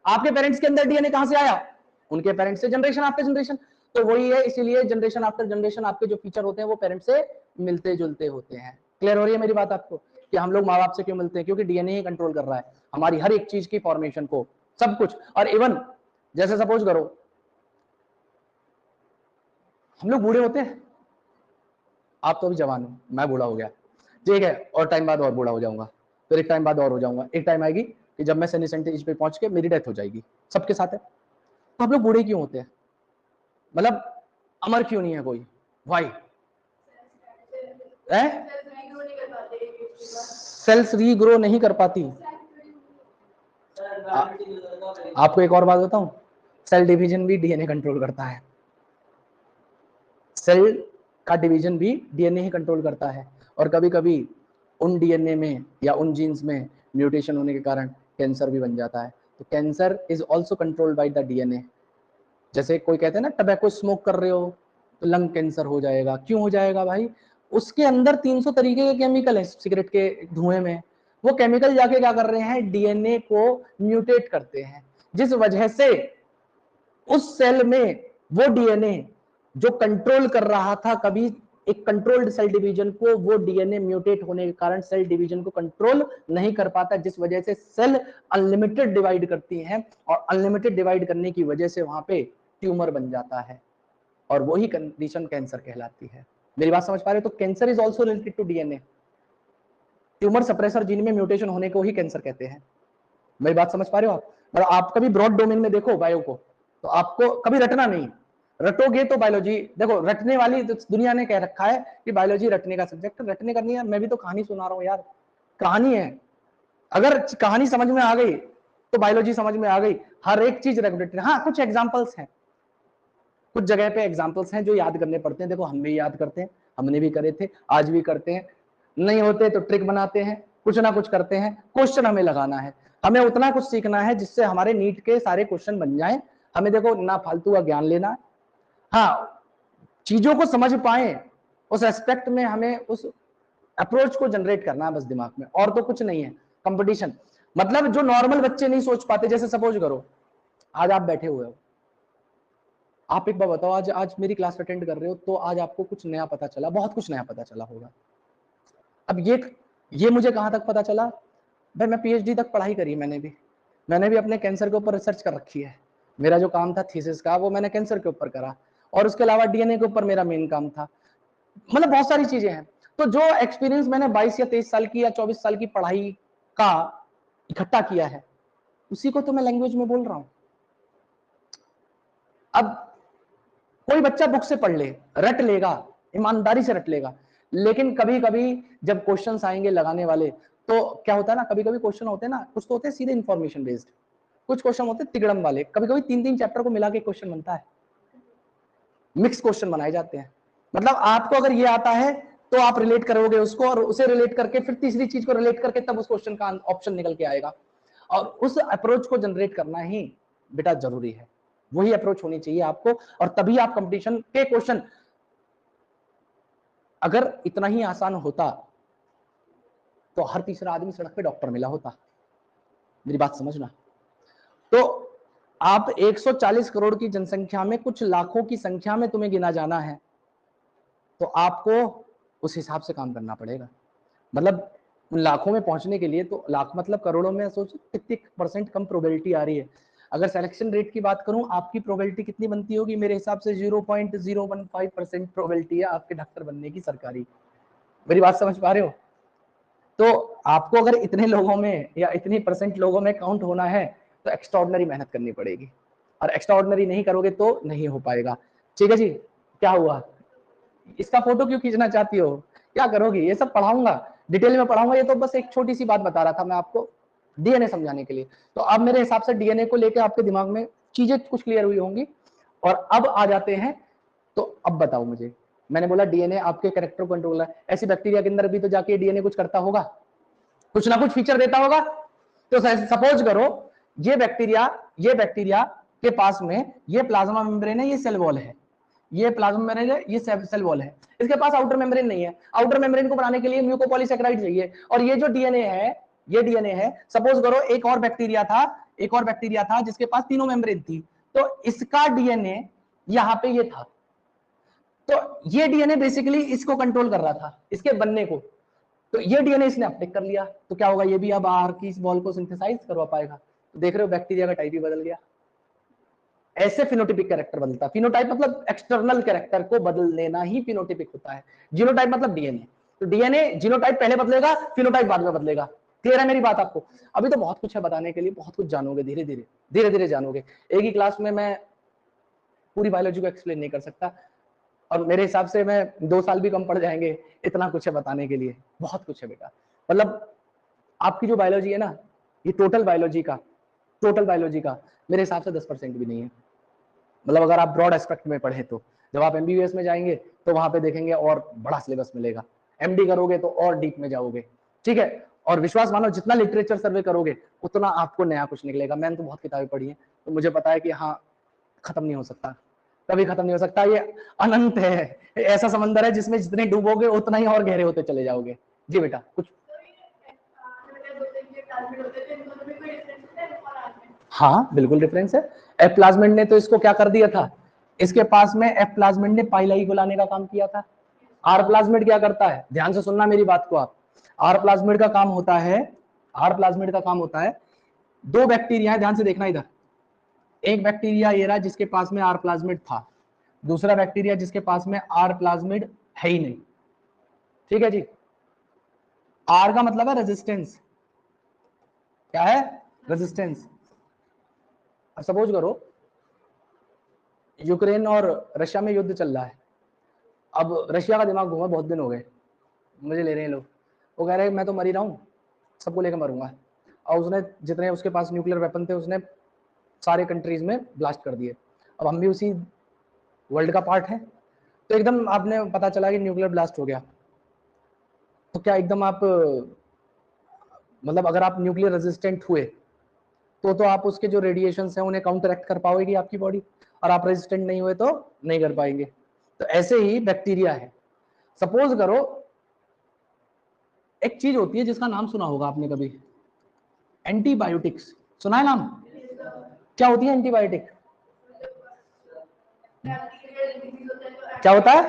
आपके पेरेंट्स के अंदर डीएनए कहां से आया, उनके पेरेंट्स से, जनरेशन आफ्टर जनरेशन। तो वही है, इसीलिए जनरेशन आफ्टर जनरेशन आपके जो फीचर होते हैं वो पेरेंट्स से मिलते जुलते होते हैं। क्लियर हो रही है मेरी बात आपको कि हम लोग माँ बाप से क्यों मिलते हैं, क्योंकि डीएनए ही कंट्रोल कर रहा है हमारी हर एक चीज की फॉर्मेशन को, सब कुछ। और इवन जैसे सपोज करो हम लोग बूढ़े होते हैं, आप तो अभी जवान हो, मैं बूढ़ा हो गया, ठीक है, और टाइम बाद और बूढ़ा हो जाऊंगा, फिर एक टाइम बाद और हो जाऊंगा, एक टाइम आएगी कि जब मैं सेनी एज पे पहुंच के मेरी डेथ हो जाएगी, सबके साथ है। तो हम लोग बूढ़े क्यों होते हैं, मतलब अमर क्यों नहीं है कोई, वाई? सेल्स रीग्रो नहीं कर पाती। आपको एक और बात बताऊं, सेल डिवीजन भी डीएनए कंट्रोल करता है, सेल का डिवीजन भी डीएनए ही कंट्रोल करता है। और कभी कभी उन डीएनए में या उन जीन्स में म्यूटेशन होने के कारण कैंसर भी बन जाता है। तो cancer is also controlled by the DNA. जैसे कोई कहते हैं ना टबैको स्मोक कर रहे हो तो लंग कैंसर हो जाएगा, क्यों हो जाएगा भाई? उसके अंदर 300 तरीके के केमिकल है सिगरेट के धुएं में, वो केमिकल जाके क्या कर रहे हैं, डीएनए को म्यूटेट करते हैं, जिस वजह से उस सेल में वो डीएनए जो कंट्रोल कर रहा था कभी एक कंट्रोल्ड सेल डिवीजन को, वो डीएनए म्यूटेट होने के कारण सेल डिवीजन को कंट्रोल नहीं कर पाता, जिस वजह से सेल अनलिमिटेड डिवाइड करती हैं और अनलिमिटेड डिवाइड करने की वजह से वहां पे ट्यूमर बन जाता है और वही कंडीशन कैंसर कहलाती है। मेरी बात समझ पा रहे हो? तो cancer is also related to DNA. Tumour suppressor gene में म्यूटेशन होने को ही कैंसर कहते हैं। मेरी बात समझ पा रहे हो आप? मतलब आप कभी ब्रॉड डोमेन में देखो बायो को, तो आपको कभी रटना नहीं, रटोगे तो बायोलॉजी, देखो रटने वाली तो दुनिया ने कह रखा है कि बायोलॉजी रटने का सब्जेक्ट, रटने का नहीं है। मैं भी तो कहानी सुना रहा हूँ यार, कहानी है, अगर कहानी समझ में आ गई तो बायोलॉजी समझ में आ गई। हर एक चीज रेगुलेटरी। हाँ कुछ एग्जाम्पल्स हैं, कुछ जगह पे एग्जाम्पल्स हैं जो याद करने पड़ते हैं। देखो हम भी याद करते हैं, हमने भी करे थे, आज भी करते हैं, नहीं होते तो ट्रिक बनाते हैं, कुछ ना कुछ करते हैं। क्वेश्चन हमें लगाना है, हमें उतना कुछ सीखना है जिससे हमारे नीट के सारे क्वेश्चन बन जाएं। हमें देखो ना फालतू का ज्ञान लेना है, हाँ चीजों को समझ पाए उस एस्पेक्ट में हमें उस अप्रोच को जनरेट करना है बस दिमाग में, और तो कुछ नहीं है। कंपटीशन मतलब जो नॉर्मल बच्चे नहीं सोच पाते, जैसे सपोज करो आज आप बैठे हुए हो, आप एक बार बताओ, आज आज मेरी क्लास अटेंड कर रहे हो तो आज आपको कुछ नया पता चला, बहुत कुछ नया पता चला होगा। अब ये मुझे कहां तक पता चला भाई, मैं पीएचडी तक पढ़ाई करी, मैंने भी अपने कैंसर के ऊपर रिसर्च कर रखी है। मेरा जो काम था थीसिस का वो मैंने कैंसर के ऊपर करा, और उसके अलावा डीएनए के ऊपर मेरा मेन काम था। मतलब बहुत सारी चीजें हैं। तो जो एक्सपीरियंस मैंने 22 या 23 साल की या 24 साल की पढ़ाई का इकट्ठा किया है, उसी को तो मैं लैंग्वेज में बोल रहा हूं। अब कोई बच्चा बुक से पढ़ ले, रट लेगा, ईमानदारी से रट लेगा, लेकिन कभी कभी जब क्वेश्चंस आएंगे लगाने वाले, तो क्या होता है ना, कभी कभी क्वेश्चन होते हैं ना, कुछ तो होते हैं सीधे इंफॉर्मेशन बेस्ड, कुछ क्वेश्चन होते हैं तिगड़म वाले, कभी कभी 3-3 चैप्टर को मिला के क्वेश्चन बनता है, मिक्स क्वेश्चन बनाए जाते हैं। मतलब आपको अगर ये आता है तो आप रिलेट करोगे उसको, और उसे रिलेट करके फिर तीसरी चीज को रिलेट करके तब उस क्वेश्चन का ऑप्शन निकल के आएगा। और उस अप्रोच को जनरेट करना ही बेटा जरूरी है, वही अप्रोच होनी चाहिए आपको, और तभी आप कंपटीशन के क्वेश्चन, अगर इतना ही आसान होता तो हर तीसरा आदमी सड़क पे डॉक्टर मिला होता। मेरी बात समझना। तो आप 140 करोड़ की जनसंख्या में कुछ लाखों की संख्या में तुम्हें गिना जाना है, तो आपको उस हिसाब से काम करना पड़ेगा। मतलब लाखों में पहुंचने के लिए, तो लाख मतलब करोड़ों में, सोचो कितनी % कम प्रोबेबिलिटी आ रही है। अगर सिलेक्शन रेट की बात करूं, आपकी प्रोबेबिलिटी कितनी बनती होगी? मेरे हिसाब से 0.015% प्रोबेबिलिटी है आपके डॉक्टर बनने की, सरकारी। मेरी बात समझ पा रहे हो? तो आपको अगर इतने लोगों में या इतनी % लोगों में काउंट होना है, तो एक्स्ट्राऑर्डिनरी मेहनत करनी पड़ेगी, और एक्स्ट्राऑर्डिनरी नहीं करोगे तो नहीं हो पाएगा। ठीक है जी? क्या हुआ? इसका फोटो क्यों खींचना चाहती हो? क्या करोगी? ये सब पढ़ाऊंगा, डिटेल में पढ़ाऊंगा। ये तो बस एक छोटी सी बात बता रहा था मैं आपको, डीएनए समझाने के लिए। तो अब मेरे हिसाब से डीएनए को लेकर आपके दिमाग में चीजें कुछ क्लियर हुई होंगी। और अब आ जाते हैं, तो अब बताओ मुझे, मैंने बोला डीएनए आपके कैरेक्टर को कंट्रोल है, ऐसी बैक्टीरिया के अंदर भी तो जाके डीएनए कुछ करता होगा, कुछ ना कुछ फीचर देता होगा। तो सपोज करो ये बैक्टीरिया के पास में ये प्लाज्मा मेम्ब्रेन है, ये सेल वॉल है, ये प्लाज्मा मेम्ब्रेन है, ये सेल वॉल है, इसके पास आउटर मेम्ब्रेन नहीं है। आउटर मेम्ब्रेन को बनाने के लिए म्यूकोपॉलीसेकेराइड चाहिए, और ये जो डीएनए है, ये डीएनए है, सपोज करो एक और बैक्टीरिया था जिसके पास तीनों मेम्ब्रेन थी, तो इसका डीएनए यहां पे ये था, तो ये डीएनए बेसिकली इसको कंट्रोल कर रहा था, इसके बनने को। तो ये डीएनए इसने अपटेक कर लिया, तो क्या होगा, ये भी अब आर की इस बॉल को सिंथेसाइज करवा पाएगा। तो देख रहे हो बैक्टीरिया का टाइप ही बदल गया। ऐसे फिनोटाइपिक कैरेक्टर बदलता है। फिनोटाइप मतलब एक्सटर्नल कैरेक्टर को बदल लेना ही फिनोटाइपिक होता है। जीनोटाइप मतलब डीएनए। तो डीएनए जीनोटाइप पहले बदलेगा, फिनोटाइप बाद में बदलेगा। क्लियर है मेरी बात आपको? अभी तो बहुत कुछ है बताने के लिए, बहुत कुछ जानोगे, धीरे धीरे जानोगे। एक ही क्लास में मैं पूरी बायोलॉजी को एक्सप्लेन नहीं कर सकता, और मेरे हिसाब से मैं 2 साल भी कम पड़ जाएंगे, इतना कुछ है बताने के लिए, बहुत कुछ है बेटा। मतलब आपकी जो बायोलॉजी है ना, ये टोटल बायोलॉजी का मेरे हिसाब से 10% भी नहीं है। मतलब अगर आप ब्रॉड एस्पेक्ट में पढ़े तो, जब आप एमबीबीएस में जाएंगे तो वहां पे देखेंगे और बड़ा सिलेबस मिलेगा, एमडी करोगे तो और डीप में जाओगे। ठीक है? और विश्वास मानो जितना लिटरेचर सर्वे करोगे उतना आपको नया कुछ निकलेगा। मैंने तो बहुत किताबें पढ़ी है, तो मुझे पता है कि हाँ, खत्म नहीं हो सकता, कभी खत्म नहीं हो सकता, ये अनंत है, ऐसा समंदर है जिसमें जितने डूबोगे उतना ही और गहरे होते चले जाओगे। जी बेटा कुछ? हाँ बिल्कुल डिफरेंस है। एफ प्लाज्मिड ने तो इसको क्या कर दिया था, इसके पास में एफ प्लाज्मिड ने पाइलाई को लाने का काम किया था। आर प्लाज्मिड क्या करता है, ध्यान से सुनना मेरी बात को आप। आर प्लाज्मिड का काम होता है, दो बैक्टीरिया है, ध्यान से देखना इधर। एक बैक्टीरिया ये रहा जिसके पास में आर प्लाज्मिड था, दूसरा बैक्टीरिया जिसके पास में आर प्लाज्मिड है ही नहीं। ठीक है जी? आर का मतलब है रेजिस्टेंस। क्या है? रेजिस्टेंस। अब सपोज करो यूक्रेन और रशिया में युद्ध चल रहा है। अब रशिया का दिमाग घूमा, बहुत दिन हो गए, मुझे ले रहे हैं लोग, वो कह रहे हैं मैं तो मर ही रहा हूँ, सबको लेकर मरूंगा। और उसने जितने उसके पास न्यूक्लियर वेपन थे उसने सारे कंट्रीज में ब्लास्ट कर दिए। अब हम भी उसी वर्ल्ड का पार्ट है, तो एकदम आपने पता चला कि न्यूक्लियर ब्लास्ट हो गया, तो क्या एकदम आप, मतलब अगर आप न्यूक्लियर रेजिस्टेंट हुए तो आप उसके जो रेडिएशन है उन्हें काउंटरएक्ट कर पाओगे आपकी बॉडी, और आप रेजिस्टेंट नहीं हुए तो नहीं कर पाएंगे। तो ऐसे ही बैक्टीरिया है। सपोज करो एक चीज होती है जिसका नाम सुना होगा आपने कभी, एंटीबायोटिक्स, सुना है नाम? क्या होती है एंटीबायोटिक? क्या होता है?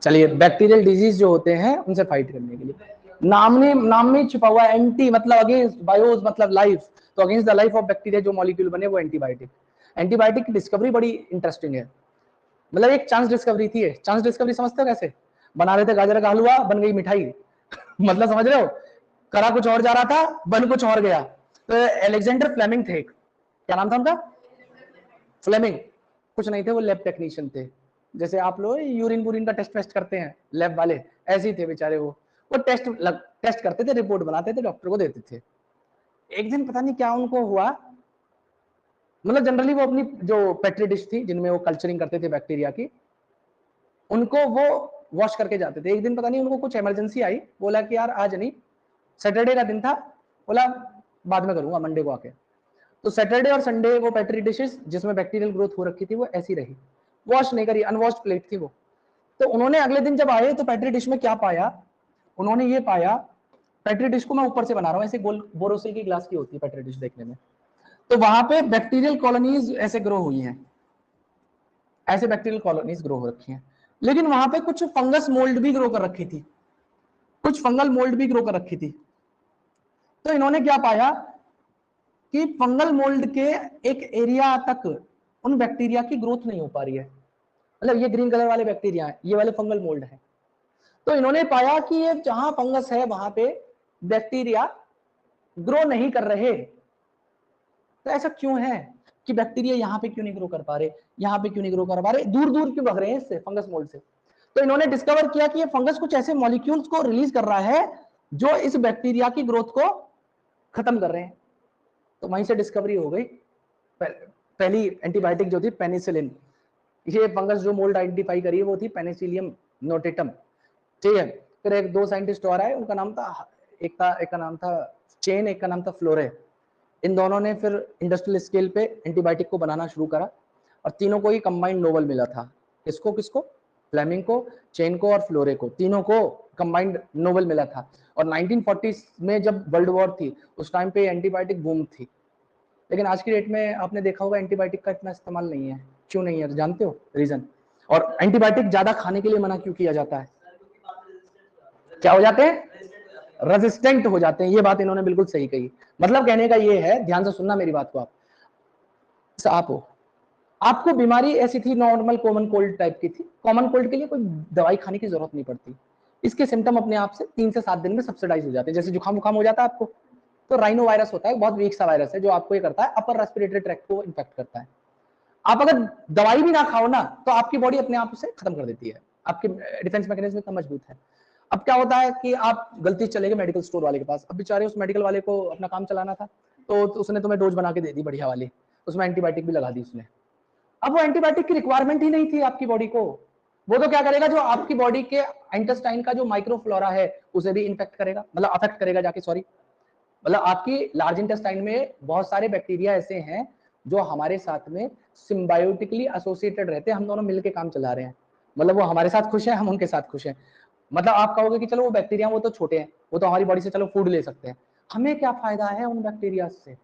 चलिए, बैक्टीरियल डिजीज जो होते हैं उनसे फाइट करने के लिए नाम में छुपा हुआ एंटी मतलब अगेंस्ट, बायोस मतलब लाइफ, तो against the life of bacteria जो मॉलिक्यूल बने वो एंटीबायोटिक। एंटीबायोटिक की डिस्कवरी बड़ी इंटरेस्टिंग है, मतलब एक चांस डिस्कवरी थी। चांस डिस्कवरी समझते हो कैसे? बना रहे थे गाजर का हलवा, बन गई मिठाई मतलब समझ रहे हो, करा कुछ और जा रहा था, बन कुछ और गया। तो एलेक्जेंडर फ्लेमिंग थे, क्या नाम था उनका? फ्लेमिंग। कुछ नहीं थे, वो लैब टेक्नीशियन थे, जैसे आप लोग यूरिन वूरिन का टेस्ट करते हैं लैब वाले, ऐसे ही थे बेचारे। वो टेस्ट करते थे, रिपोर्ट बनाते थे, डॉक्टर को देते थे। एक दिन पता नहीं क्या उनको हुआ, मतलब जनरली वो अपनी जो पेट्री डिश थी जिनमें वो कल्चरिंग करते थे बैक्टीरिया की, उनको वो वॉश करके जाते थे। एक दिन पता नहीं उनको कुछ इमरजेंसी आई, बोला कि यार आज नहीं, सैटरडे का दिन था, बोला बाद में करूंगा मंडे को आके। तो सैटरडे और संडे वो पेट्री डिशेस जिसमें बैक्टीरियल ग्रोथ हो रखी थी वो ऐसी रही, वॉश नहीं करी, अनवॉश्ड प्लेट थी वो। तो उन्होंने अगले दिन जब आए तो पेट्री डिश में क्या पाया, उन्होंने ये पाया, पेट्री डिश को मैं ऊपर से बना रहा हूँ, ऐसे गोल बोरोसिल की ग्लास की होती है पेट्री डिश देखने में, तो वहां पे बैक्टीरियल कॉलोनीज ऐसे ग्रो हुई हैं, ऐसे बैक्टीरियल कॉलोनीज ग्रो हो रखी हैं। लेकिन वहां पे कुछ फंगस मोल्ड भी ग्रो कर रखी थी, कुछ फंगल मोल्ड भी ग्रो कर रखी थी। तो इन्होंने क्या पाया कि फंगल मोल्ड के एक एरिया तक उन बैक्टीरिया की ग्रोथ नहीं हो पा रही है, मतलब ये ग्रीन कलर वाले बैक्टीरिया है, ये वाले फंगल मोल्ड है। तो इन्होंने पाया कि ये जहां फंगस है वहां पे बैक्टीरिया ग्रो नहीं कर रहे। तो ऐसा क्यों है कि बैक्टीरिया यहाँ पे क्यों नहीं ग्रो कर पा रहे, यहाँ पे क्यों नहीं ग्रो कर पा रहे, दूर दूर क्यों भाग रहे हैं इससे फंगस मोल्ड से? तो इन्होंने डिस्कवर किया कि ये फंगस कुछ ऐसे मॉलिक्यूल्स को रिलीज कर रहा है जो इस बैक्टीरिया की ग्रोथ को खत्म कर रहे हैं। तो वहीं से डिस्कवरी हो गई पहली एंटीबायोटिक जो थी पेनिसिलिन। ये फंगस जो मोल्ड आइडेंटिफाई करी वो थी पेनिसिलियम नोटेटम, ठीक है। फिर एक दो साइंटिस्ट और आए, उनका नाम था एक का नाम था चेन, एक का नाम था फ्लोरे। इन दोनों ने फिर इंडस्ट्रियल स्केल पे एंटीबायोटिक को बनाना शुरू करा और तीनों को ही कंबाइंड नोबल मिला था। किसको किसको? फ्लेमिंग को, चेन को और फ्लोरे को, तीनों को कंबाइंड नोबल मिला था। और 1940 में जब वर्ल्ड वॉर थी उस टाइम पे एंटीबायोटिक बूम थी। लेकिन आज की डेट में आपने देखा होगा एंटीबायोटिक का इतना इस्तेमाल नहीं है। क्यों नहीं है जानते हो रीजन? और एंटीबायोटिक ज्यादा खाने के लिए मना क्यों किया जाता है? क्या हो जाते हैं? रेजिस्टेंट हो जाते हैं। ये बात इन्होंने बिल्कुल सही कही। मतलब कहने का ये है, ध्यान से सुनना मेरी बात को, आप हो, आपको बीमारी ऐसी थी नॉर्मल कॉमन कोल्ड टाइप की थी, कॉमन कोल्ड के लिए कोई दवाई खाने की जरूरत नहीं पड़ती, इसके सिम्टम अपने आप से 3 से 7 दिन में सब्सिडाइज हो जाते हैं। जैसे जुकाम हो जाता है आपको, तो राइनो वायरस होता है, बहुत वीक सा वायरस है जो आपको ये करता है, अपर रेस्पिरेटरी ट्रैक्ट को इन्फेक्ट करता है। आप अगर दवाई भी ना खाओ ना तो आपकी बॉडी अपने आप से खत्म कर देती है, आपकी डिफेंस मैकेनिज्म इतना मजबूत है। अब क्या होता है कि आप गलती से चले गए मेडिकल स्टोर वाले के पास, अब बेचारे उस मेडिकल वाले को अपना काम चलाना था, तो उसने तुम्हें डोज बना के दे दी बढ़िया वाली, उसमें एंटीबायोटिक भी लगा दी उसने। अब वो एंटीबायोटिक की रिक्वायरमेंट ही नहीं थी आपकी बॉडी को, वो तो क्या करेगा, जो आपकी बॉडी के इंटेस्टाइन का जो माइक्रोफ्लोरा है उसे भी इन्फेक्ट करेगा, मतलब अफेक्ट करेगा जाके, सॉरी, मतलब आपकी लार्ज इंटेस्टाइन में बहुत सारे बैक्टीरिया ऐसे हैं जो हमारे साथ में सिम्बायोटिकली एसोसिएटेड रहते हैं, हम दोनों मिलके काम चला रहे हैं, मतलब वो हमारे साथ खुश है, हम उनके साथ खुश हैं। मतलब आप कहोगे कि चलो वो बैक्टीरिया वो तो छोटे हैं, वो तो हमारी बॉडी से चलो फूड ले सकते हैं, हमें क्या फायदा है उन बैक्टीरिया से?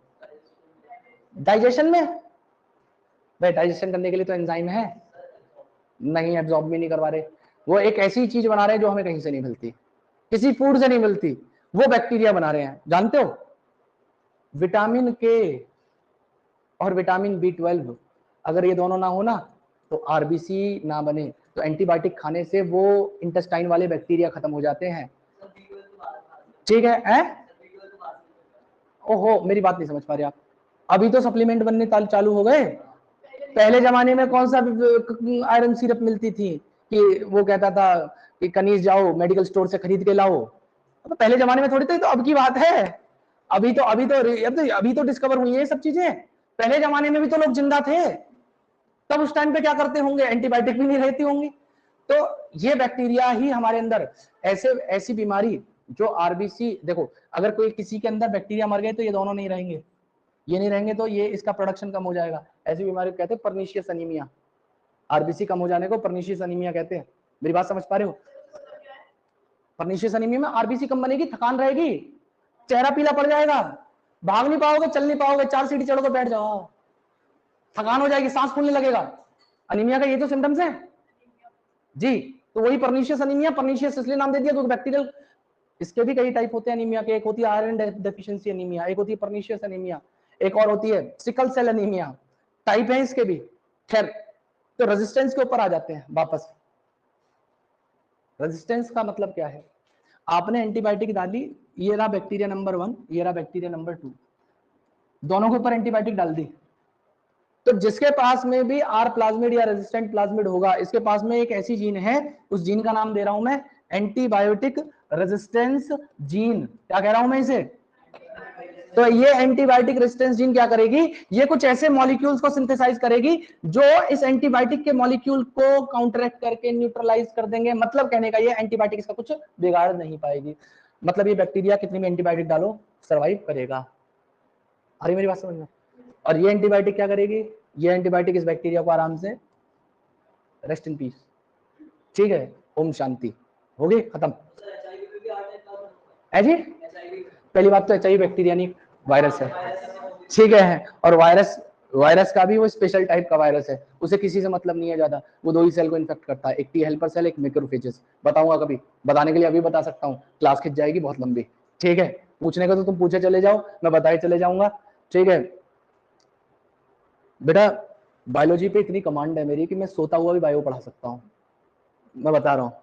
डाइजेशन में, भाई डाइजेशन करने के लिए तो एंजाइम है, नहीं एब्जॉर्ब भी नहीं करवा रहे, वो एक ऐसी चीज बना रहे हैं जो हमें कहीं से नहीं मिलती, किसी फूड से नहीं मिलती, वो बैक्टीरिया बना रहे हैं। जानते हो विटामिन के और विटामिन B12, अगर ये दोनों ना हो ना तो आरबीसी ना बने, तो एंटीबायोटिक खाने से वो इंटेस्टाइन वाले बैक्टीरिया खत्म हो जाते हैं, ठीक है? ओहो, मेरी बात नहीं समझ पा रहे आप, अभी तो सप्लीमेंट बनने चालू हो गए, पहले जमाने में कौन सा आयरन सिरप मिलती थी कि वो कहता था कि कनीज जाओ मेडिकल स्टोर से खरीद के लाओ, तो पहले जमाने में थोड़ी थी, तो अब की बात है, अभी तो डिस्कवर हुई है सब चीजें, पहले जमाने में भी तो लोग जिंदा थे, तब उस टाइम पे क्या करते होंगे, एंटीबायोटिक भी नहीं रहती होंगी। तो ये बैक्टीरिया ही हमारे अंदर ऐसी बीमारी जो आरबीसी, देखो अगर कोई किसी के अंदर बैक्टीरिया मर गए तो ये दोनों नहीं रहेंगे, ये नहीं रहेंगे तो ये इसका प्रोडक्शन कम हो जाएगा, ऐसी बीमारी को कहते हैं पर्नीशियस अनीमिया, आरबीसी कम हो जाने को पर्नीशियस अनीमिया कहते हैं। मेरी बात समझ पा रहे हो? पर्नीशियस अनीमिया में आरबीसी कम बनेगी, थकान रहेगी, चेहरा पीला पड़ जाएगा, भाग नहीं पाओगे, चल नहीं पाओगे, 4 सीढ़ी चढ़ो तो बैठ जाओ, थकान हो जाएगी, सांस फूलने लगेगा। अनीमिया का ये तो सिम्टम्स है जी। तो वही पर्नीशियस एनीमिया, पर्नीशियस इसलिए नाम दे दिया क्योंकि बैक्टीरियल, इसके भी कई टाइप होते हैं एनीमिया के। एक होती है आयरन डेफिशिएंसी एनीमिया, एक होती है पर्नीशियस एनीमिया, एक और होती है सिकल सेल एनीमिया, टाइप है इसके भी। खैर, तो रेजिस्टेंस के ऊपर आ जाते हैं वापस। रेजिस्टेंस का मतलब क्या है? आपने एंटीबायोटिक डाली, ये रहा बैक्टीरिया नंबर 1, ये रहा बैक्टीरिया नंबर 2, दोनों के ऊपर एंटीबायोटिक डाल दी, तो जिसके पास में भी आर प्लाज्मिड या रेजिस्टेंट प्लाज्मिड होगा, इसके पास में एक ऐसी जीन है, उस जीन का नाम दे रहा हूं मैं एंटीबायोटिक रेजिस्टेंस जीन। क्या कह रहा हूं मैं इसे? तो ये एंटीबायोटिक रेजिस्टेंस जीन क्या करेगी? ये कुछ ऐसे मॉलिक्यूल्स को सिंथेसाइज करेगी जो इस एंटीबायोटिक के मॉलिक्यूल को काउंटरैक्ट करके न्यूट्रलाइज कर देंगे। मतलब कहने का ये एंटीबायोटिक इसका कुछ बिगाड़ नहीं पाएगी। मतलब ये बैक्टीरिया कितनी भी एंटीबायोटिक डालो सर्वाइव करेगा। अरे मेरी बात समझ में? और ये एंटीबायोटिक क्या करेगी? ये एंटीबायोटिक इस बैक्टीरिया को आराम से रेस्ट इन पीस, ठीक है, ओम शांति, हो गई खत्म। है जी, पहली बात तो एचआईवी बैक्टीरिया नहीं वायरस है, ठीक है। और वायरस का भी वो स्पेशल टाइप का वायरस है, उसे किसी से मतलब नहीं है ज्यादा, वो 2 ही सेल को इन्फेक्ट करता है, एक टी हेल्पर सेल, एक मैक्रोफेजेस। बताऊंगा कभी, बताने के लिए अभी बता सकता हूँ, क्लास खिंच जाएगी बहुत लंबी, ठीक है। पूछने का तो तुम पूछे चले जाओ, मैं बताए चले जाऊंगा, ठीक है। बेटा बायोलॉजी पे इतनी कमांड है मेरी कि मैं सोता हुआ भी बायो पढ़ा सकता हूँ, मैं बता रहा हूँ।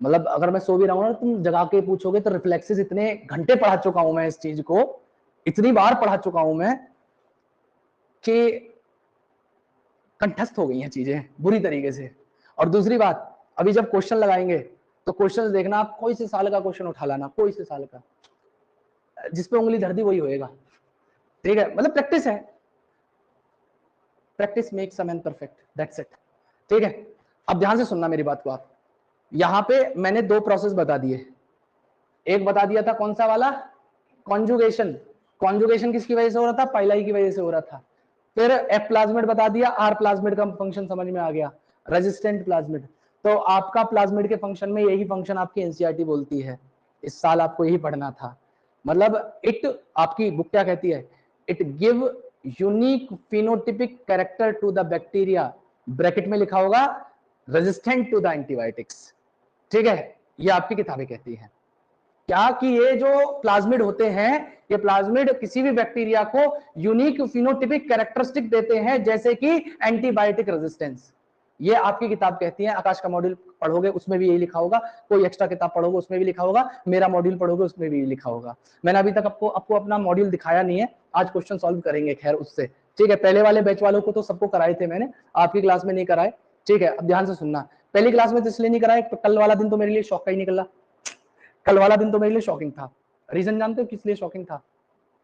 मतलब अगर मैं सो भी रहा हूँ ना, तुम जगा के पूछोगे तो रिफ्लेक्सेस, इतने घंटे पढ़ा चुका हूं मैं इस चीज को, इतनी बार पढ़ा चुका हूं मैं कि कंठस्थ हो गई हैं चीजें बुरी तरीके से। और दूसरी बात, अभी जब क्वेश्चन लगाएंगे तो क्वेश्चन देखना, आप कोई से साल का क्वेश्चन उठा लाना, कोई से साल का, जिसपे उंगली धर दी वही होएगा, ठीक है। मतलब प्रैक्टिस है, practice makes a man perfect, that's it, ठीक है। अब ध्यान से सुनना मेरी बात को आप। यहां पे मैंने 2 प्रोसेस बता दिए, एक बता दिया था कौन सा वाला, कॉन्जुगेशन। कॉन्जुगेशन किसकी वजह से हो रहा था? पाइलाई की वजह से हो रहा था। फिर एफ प्लाज्मिड बता दिया, आर प्लाज्मिड का फंक्शन समझ में आ गया, रेजिस्टेंट प्लाज्मिड। तो आपका प्लाज्मिड के फंक्शन में यही फंक्शन आपकी एनसीईआरटी बोलती है, इस साल आपको यही पढ़ना था। मतलब इट, आपकी बुक क्या कहती है? It give unique phenotypic character to the bacteria, bracket में लिखा होगा रेजिस्टेंट टू द एंटीबायोटिक्स, ठीक है। ये आपकी किताबें कहती हैं क्या कि ये जो प्लाज्मिड होते हैं, ये प्लाज्मिड किसी भी बैक्टीरिया को यूनिक फिनोटिपिक कैरेक्टरिस्टिक देते हैं, जैसे कि एंटीबायोटिक रेजिस्टेंस। ये आपकी किताब कहती है। आकाश का मॉड्यूल पढ़ोगे उसमें भी यही लिखा होगा, कोई एक्स्ट्रा किताब पढ़ोगे उसमें भी लिखा होगा, मेरा मॉड्यूल पढ़ोगे उसमें भी लिखा होगा। मैंने अभी तक आपको अपना मॉड्यूल दिखाया नहीं है, आज क्वेश्चन सॉल्व करेंगे खैर उससे, ठीक है। पहले वाले बैच वालों को तो सबको कराए थे मैंने, आपकी क्लास में नहीं कराए, ठीक है। अब ध्यान से सुनना, पहली क्लास में तो इसलिए नहीं कराए, कल वाला दिन तो मेरे लिए शौक का ही निकला, कल वाला दिन तो मेरे लिए शॉकिंग था। रीजन जानते हो किस लिए शॉकिंग था?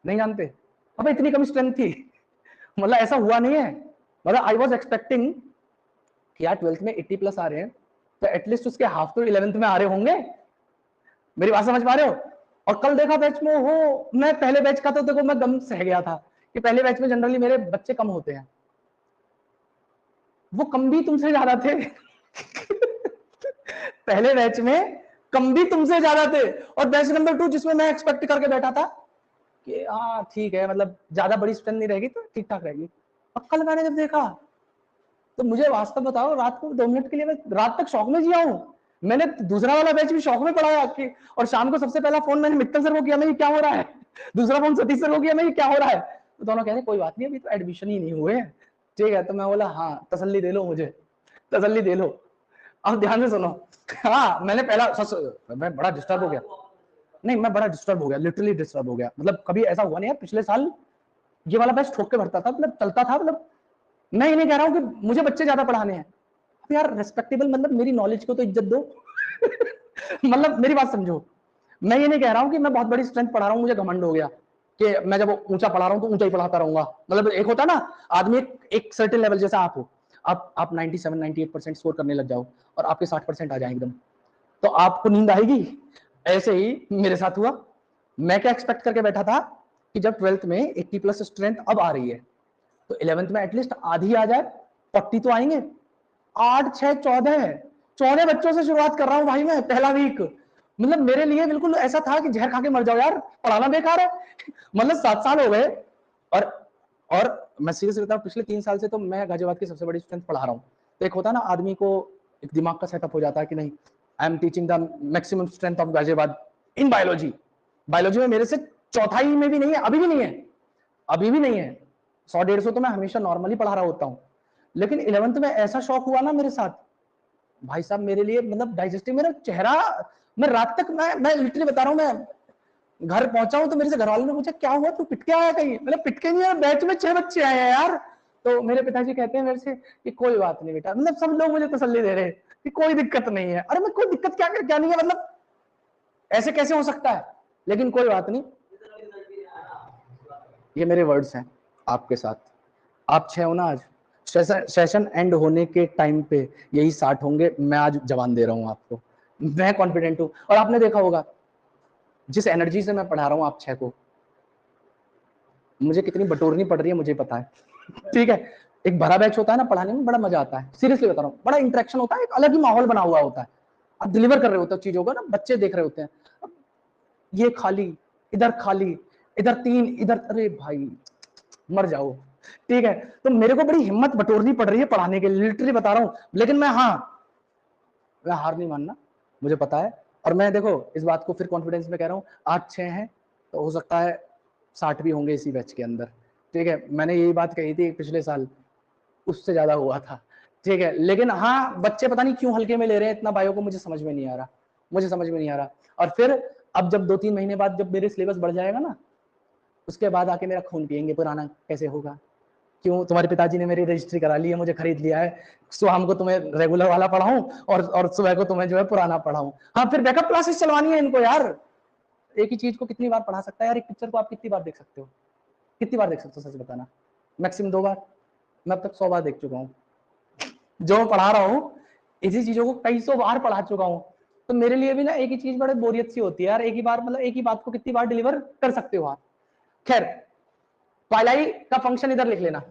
नहीं जानते? अब इतनी कम स्ट्रेंथ थी, मतलब ऐसा हुआ नहीं है। मतलब आई वाज एक्सपेक्टिंग कि यार 12th में 80 प्लस आ रहे हैं, तो एटलीस्ट उसके हाफ तो 11th में आ रहे होंगे। मेरी बात समझ पा रहे हो? और कल देखा बैच में, हो मैं पहले बैच का तो देखो मैं गम सह गया था कि पहले बैच में जनरली मेरे बच्चे कम होते हैं, वो कम भी तुमसे ज्यादा थे पहले बैच में कम भी तुमसे ज्यादा थे, और बैच नंबर 2 जिसमें मैं एक्सपेक्ट करके बैठा था कि हाँ ठीक है, मतलब ज्यादा बड़ी स्ट्रेंथ नहीं रहेगी तो ठीक ठाक रहेगी। अब कल मैंने जब देखा तो मुझे वास्तव बताओ, रात को 2 मिनट के लिए मैं रात तक शौक में जिया हूँ। मैंने दूसरा वाला बैच भी शौक में पढ़ाया कि, और शाम को सबसे पहला फोन मैंने मित्तल सर को किया, मैं ये क्या हो रहा है, दूसरा फोन सतीश सर को किया, मैं ये क्या हो रहा है। तो दोनों कह रहे कोई बात नहीं, अभी तो एडमिशन ही नहीं हुए हैं, ठीक है। तो मैं बोला हाँ तसल्ली दे लो मुझे, तसल्ली दे लो। अब ध्यान से सुनो, हाँ मैंने पहला मैं बड़ा डिस्टर्ब हो गया, नहीं मैं बड़ा डिस्टर्ब हो गया, लिटरली डिस्टर्ब हो गया। मतलब कभी ऐसा हुआ नहीं यार, पिछले साल ये वाला बैच ठोक के भरता था, मतलब चलता था। मतलब मैं ये नहीं कह रहा हूँ कि मुझे बच्चे ज्यादा पढ़ाने हैं, अब यार रेस्पेक्टेबल, मतलब मेरी नॉलेज को तो इज्जत दो मतलब मेरी बात समझो, मैं ये नहीं कह रहा हूँ कि मैं बहुत बड़ी स्ट्रेंथ पढ़ा रहा हूँ, मुझे घमंड हो गया कि मैं जब ऊंचा पढ़ा रहा हूँ तो ऊंचा ही पढ़ाता रहूंगा। मतलब एक होता ना आदमी एक सर्टेन लेवल, जैसा आप हो, आप 97-98% स्कोर करने लग जाओ और आपके 60% आ जाए एकदम, तो आपको नींद आएगी। ऐसे ही मेरे साथ हुआ। मैं क्या एक्सपेक्ट करके बैठा था कि जब 12th में 80 प्लस स्ट्रेंथ अब आ रही है, तो 11th में एटलीस्ट आधी आ जाए, 40 तो आएंगे। 8, 6, 14 बच्चों से शुरुआत कर रहा हूं भाई मैं, पहला वीक। मतलब मेरे लिए बिल्कुल ऐसा था कि जहर खा के मर जाओ यार, पढ़ाना बेकार है मतलब 7 साल हो गए। और मैं सीरियस बताऊं, पिछले 3 साल से तो मैं गाजियाबाद की सबसे बड़ी स्ट्रेंथ पढ़ा रहा हूँ। तो एक होता ना आदमी को एक दिमाग का सेटअप हो जाता है कि नहीं, I am teaching the maximum strength of Ghaziabad in biology. Biology में मेरे से चौथाई में भी नहीं है, अभी भी नहीं है, अभी भी नहीं है। 100-150 तो मैं हमेशा नॉर्मली पढ़ा रहा होता हूँ, लेकिन 11th में ऐसा शौक हुआ ना मेरे साथ, भाई साहब मेरे लिए मतलब डाइजेस्टिव, मेरा चेहरा, मैं रात तक, मैं लिटरली बता रहा हूँ, मैं घर पहुंचा हूं तो मेरे से घर वालों ने पूछा क्या हुआ, तू पिट के आया कहीं? मैंने पिट के नहीं आया, बैच में 6 बच्चे आए हैं यार। तो मेरे पिताजी कहते हैं मेरे से कि कोई बात नहीं बेटा, मतलब सब लोग मुझे तसल्ली दे रहे हैं कि कोई दिक्कत नहीं है। अरे मैं कोई दिक्कत क्या नहीं है, मतलब ऐसे कैसे हो सकता है, लेकिन कोई बात नहीं। ये मेरे वर्ड्स हैं आपके साथ। आप 6 हो ना आज, सेशन एंड होने के टाइम पे यही 60 होंगे। मैं आज जवान दे रहा हूं आपको, मैं कॉन्फिडेंट हूं। और आपने देखा होगा जिस एनर्जी से मैं पढ़ा रहा हूं आप 6 को, मुझे कितनी बटोरनी पड़ रही है मुझे पता है, ठीक है। एक भरा बैच होता है ना, पढ़ाने में बड़ा मजा आता है, सीरियसली बता रहा हूँ, बड़ा इंटरेक्शन होता है, एक अलग ही माहौल बना हुआ होता है, आप डिलीवर कर रहे होते हो चीजों को ना, बच्चे देख रहे होते हैं, ये खाली, इधर खाली, इधर 3, इधर, अरे भाई मर जाओ, ठीक है। तो मेरे को बड़ी हिम्मत बटोरनी पड़ रही है पढ़ाने के लिए, लिटरली बता रहा हूँ, लेकिन मैं हार नहीं मानना, मुझे पता है। और मैं देखो इस बात को फिर कॉन्फिडेंस में कह रहा हूँ, 8-6 हैं तो हो सकता है 60 भी होंगे इसी बैच के अंदर, ठीक है। मैंने यही बात कही थी पिछले साल, उससे ज्यादा हुआ था, ठीक है। लेकिन हाँ, बच्चे पता नहीं क्यों हल्के में ले रहे हैं इतना बायो को, मुझे समझ में नहीं आ रहा, मुझे समझ में नहीं आ रहा। और फिर अब जब 2-3 महीने बाद जब मेरे सिलेबस बढ़ जाएगा ना, उसके बाद आके मेरा खून पियेंगे, पुराना कैसे होगा, क्यों तुम्हारे पिताजी ने मेरी रजिस्ट्री करा ली है, मुझे खरीद लिया है, शाम को तुम्हें रेगुलर वाला पढ़ाऊं और सुबह को तुम्हें जो है पुराना पढ़ाऊं। हाँ, फिर बैकअप क्लासेस चलवानी है इनको यार। एक ही चीज को कितनी बार पढ़ा सकता है यार, एक पिक्चर को आप कितनी बार देख सकते हो, कितनी बार देख सकते हो, सच बताना। मैक्सिमम 2 बार, मैं अब तक 100 बार देख चुका हूँ। जो पढ़ा रहा हूँ इसी चीजों को कई 100 बार पढ़ा चुका हूँ, तो मेरे लिए भी ना एक ही चीज बड़े बोरियत सी होती है यार, एक ही बार, मतलब एक ही बात को कितनी बार डिलीवर कर सकते हो आप। खैर, पाइलाई का फंक्शन इधर लिख लेना,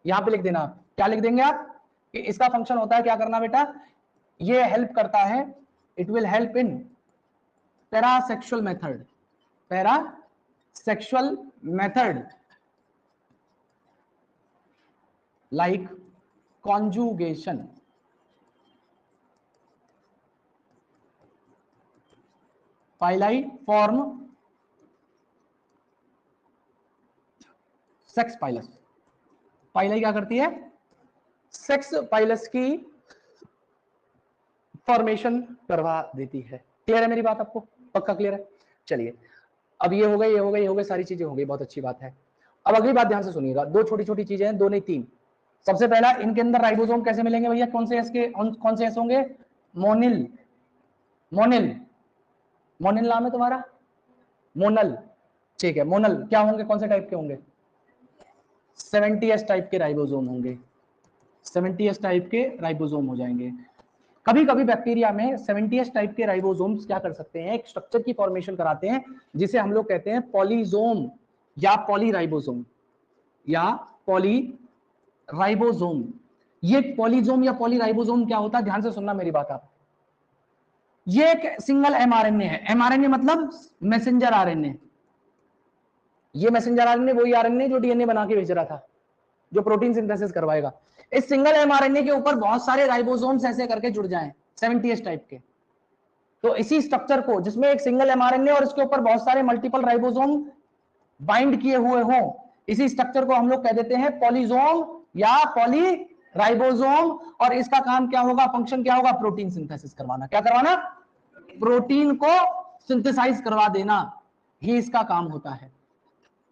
यहां पे लिख देना। आप क्या लिख देंगे आप कि इसका फंक्शन होता है, क्या करना बेटा, ये हेल्प करता है, it will help in parasexual method, parasexual method like conjugation, pili form sex pilus. Pili क्या करती है, सेक्स पाइलस की फॉर्मेशन करवा देती है। क्लियर है मेरी बात आपको, पक्का क्लियर है? चलिए, अब ये हो गए, ये हो गए, ये हो गए, सारी चीजें हो गई, बहुत अच्छी बात है। अब अगली बात ध्यान से सुनिएगा, 2 छोटी छोटी चीजें हैं, 2 नहीं 3। सबसे पहला, इनके अंदर राइबोसोम कैसे मिलेंगे भैया, कौन से एस के, कौन से एस होंगे, मोनिल, मोनिल, मोनिल नाम है तुम्हारा, मोनल, ठीक है, मोनल क्या होंगे, कौन से टाइप के होंगे, 70s टाइप के राइबोसोम होंगे, 70s टाइप के राइबोसोम हो जाएंगे। कभी कभी बैक्टीरिया में 70s टाइप के राइबोसोम्स क्या कर सकते हैं, एक स्ट्रक्चर की फॉर्मेशन कराते हैं जिसे हम लोग कहते हैं पॉलीजोम या पॉलीराइबोसोम, या पॉलीराइबोसोम। ये पॉलीजोम या पॉलीराइबोसोम क्या होता है, ध्यान से सुनना मेरी बात आप। ये एक सिंगल एमआरएनए है, एमआरएनए मतलब मैसेंजर आरएनए। ये मैसेंजर आरएनए वही आरएनए जो डीएनए बना के भेज रहा था, जो प्रोटीन सिंथेसिस करवाएगा। इस सिंगल एमआरएनए के ऊपर बहुत सारे राइबोसोम्स ऐसे करके जुड़ जाएं 70s टाइप के। तो इसी स्ट्रक्चर को, जिसमें एक सिंगल एमआरएनए और इसके ऊपर बहुत सारे मल्टीपल राइबोसोम बाइंड किए हुए हों, इसी स्ट्रक्चर को हम लोग कह देते हैं पॉलीजोम या पॉलीराइबोसोम। और इसका काम क्या होगा, फंक्शन क्या होगा, प्रोटीन सिंथेसिस करवाना। क्या करवाना, प्रोटीन को सिंथेसाइज करवा देना, ही इसका काम होता है।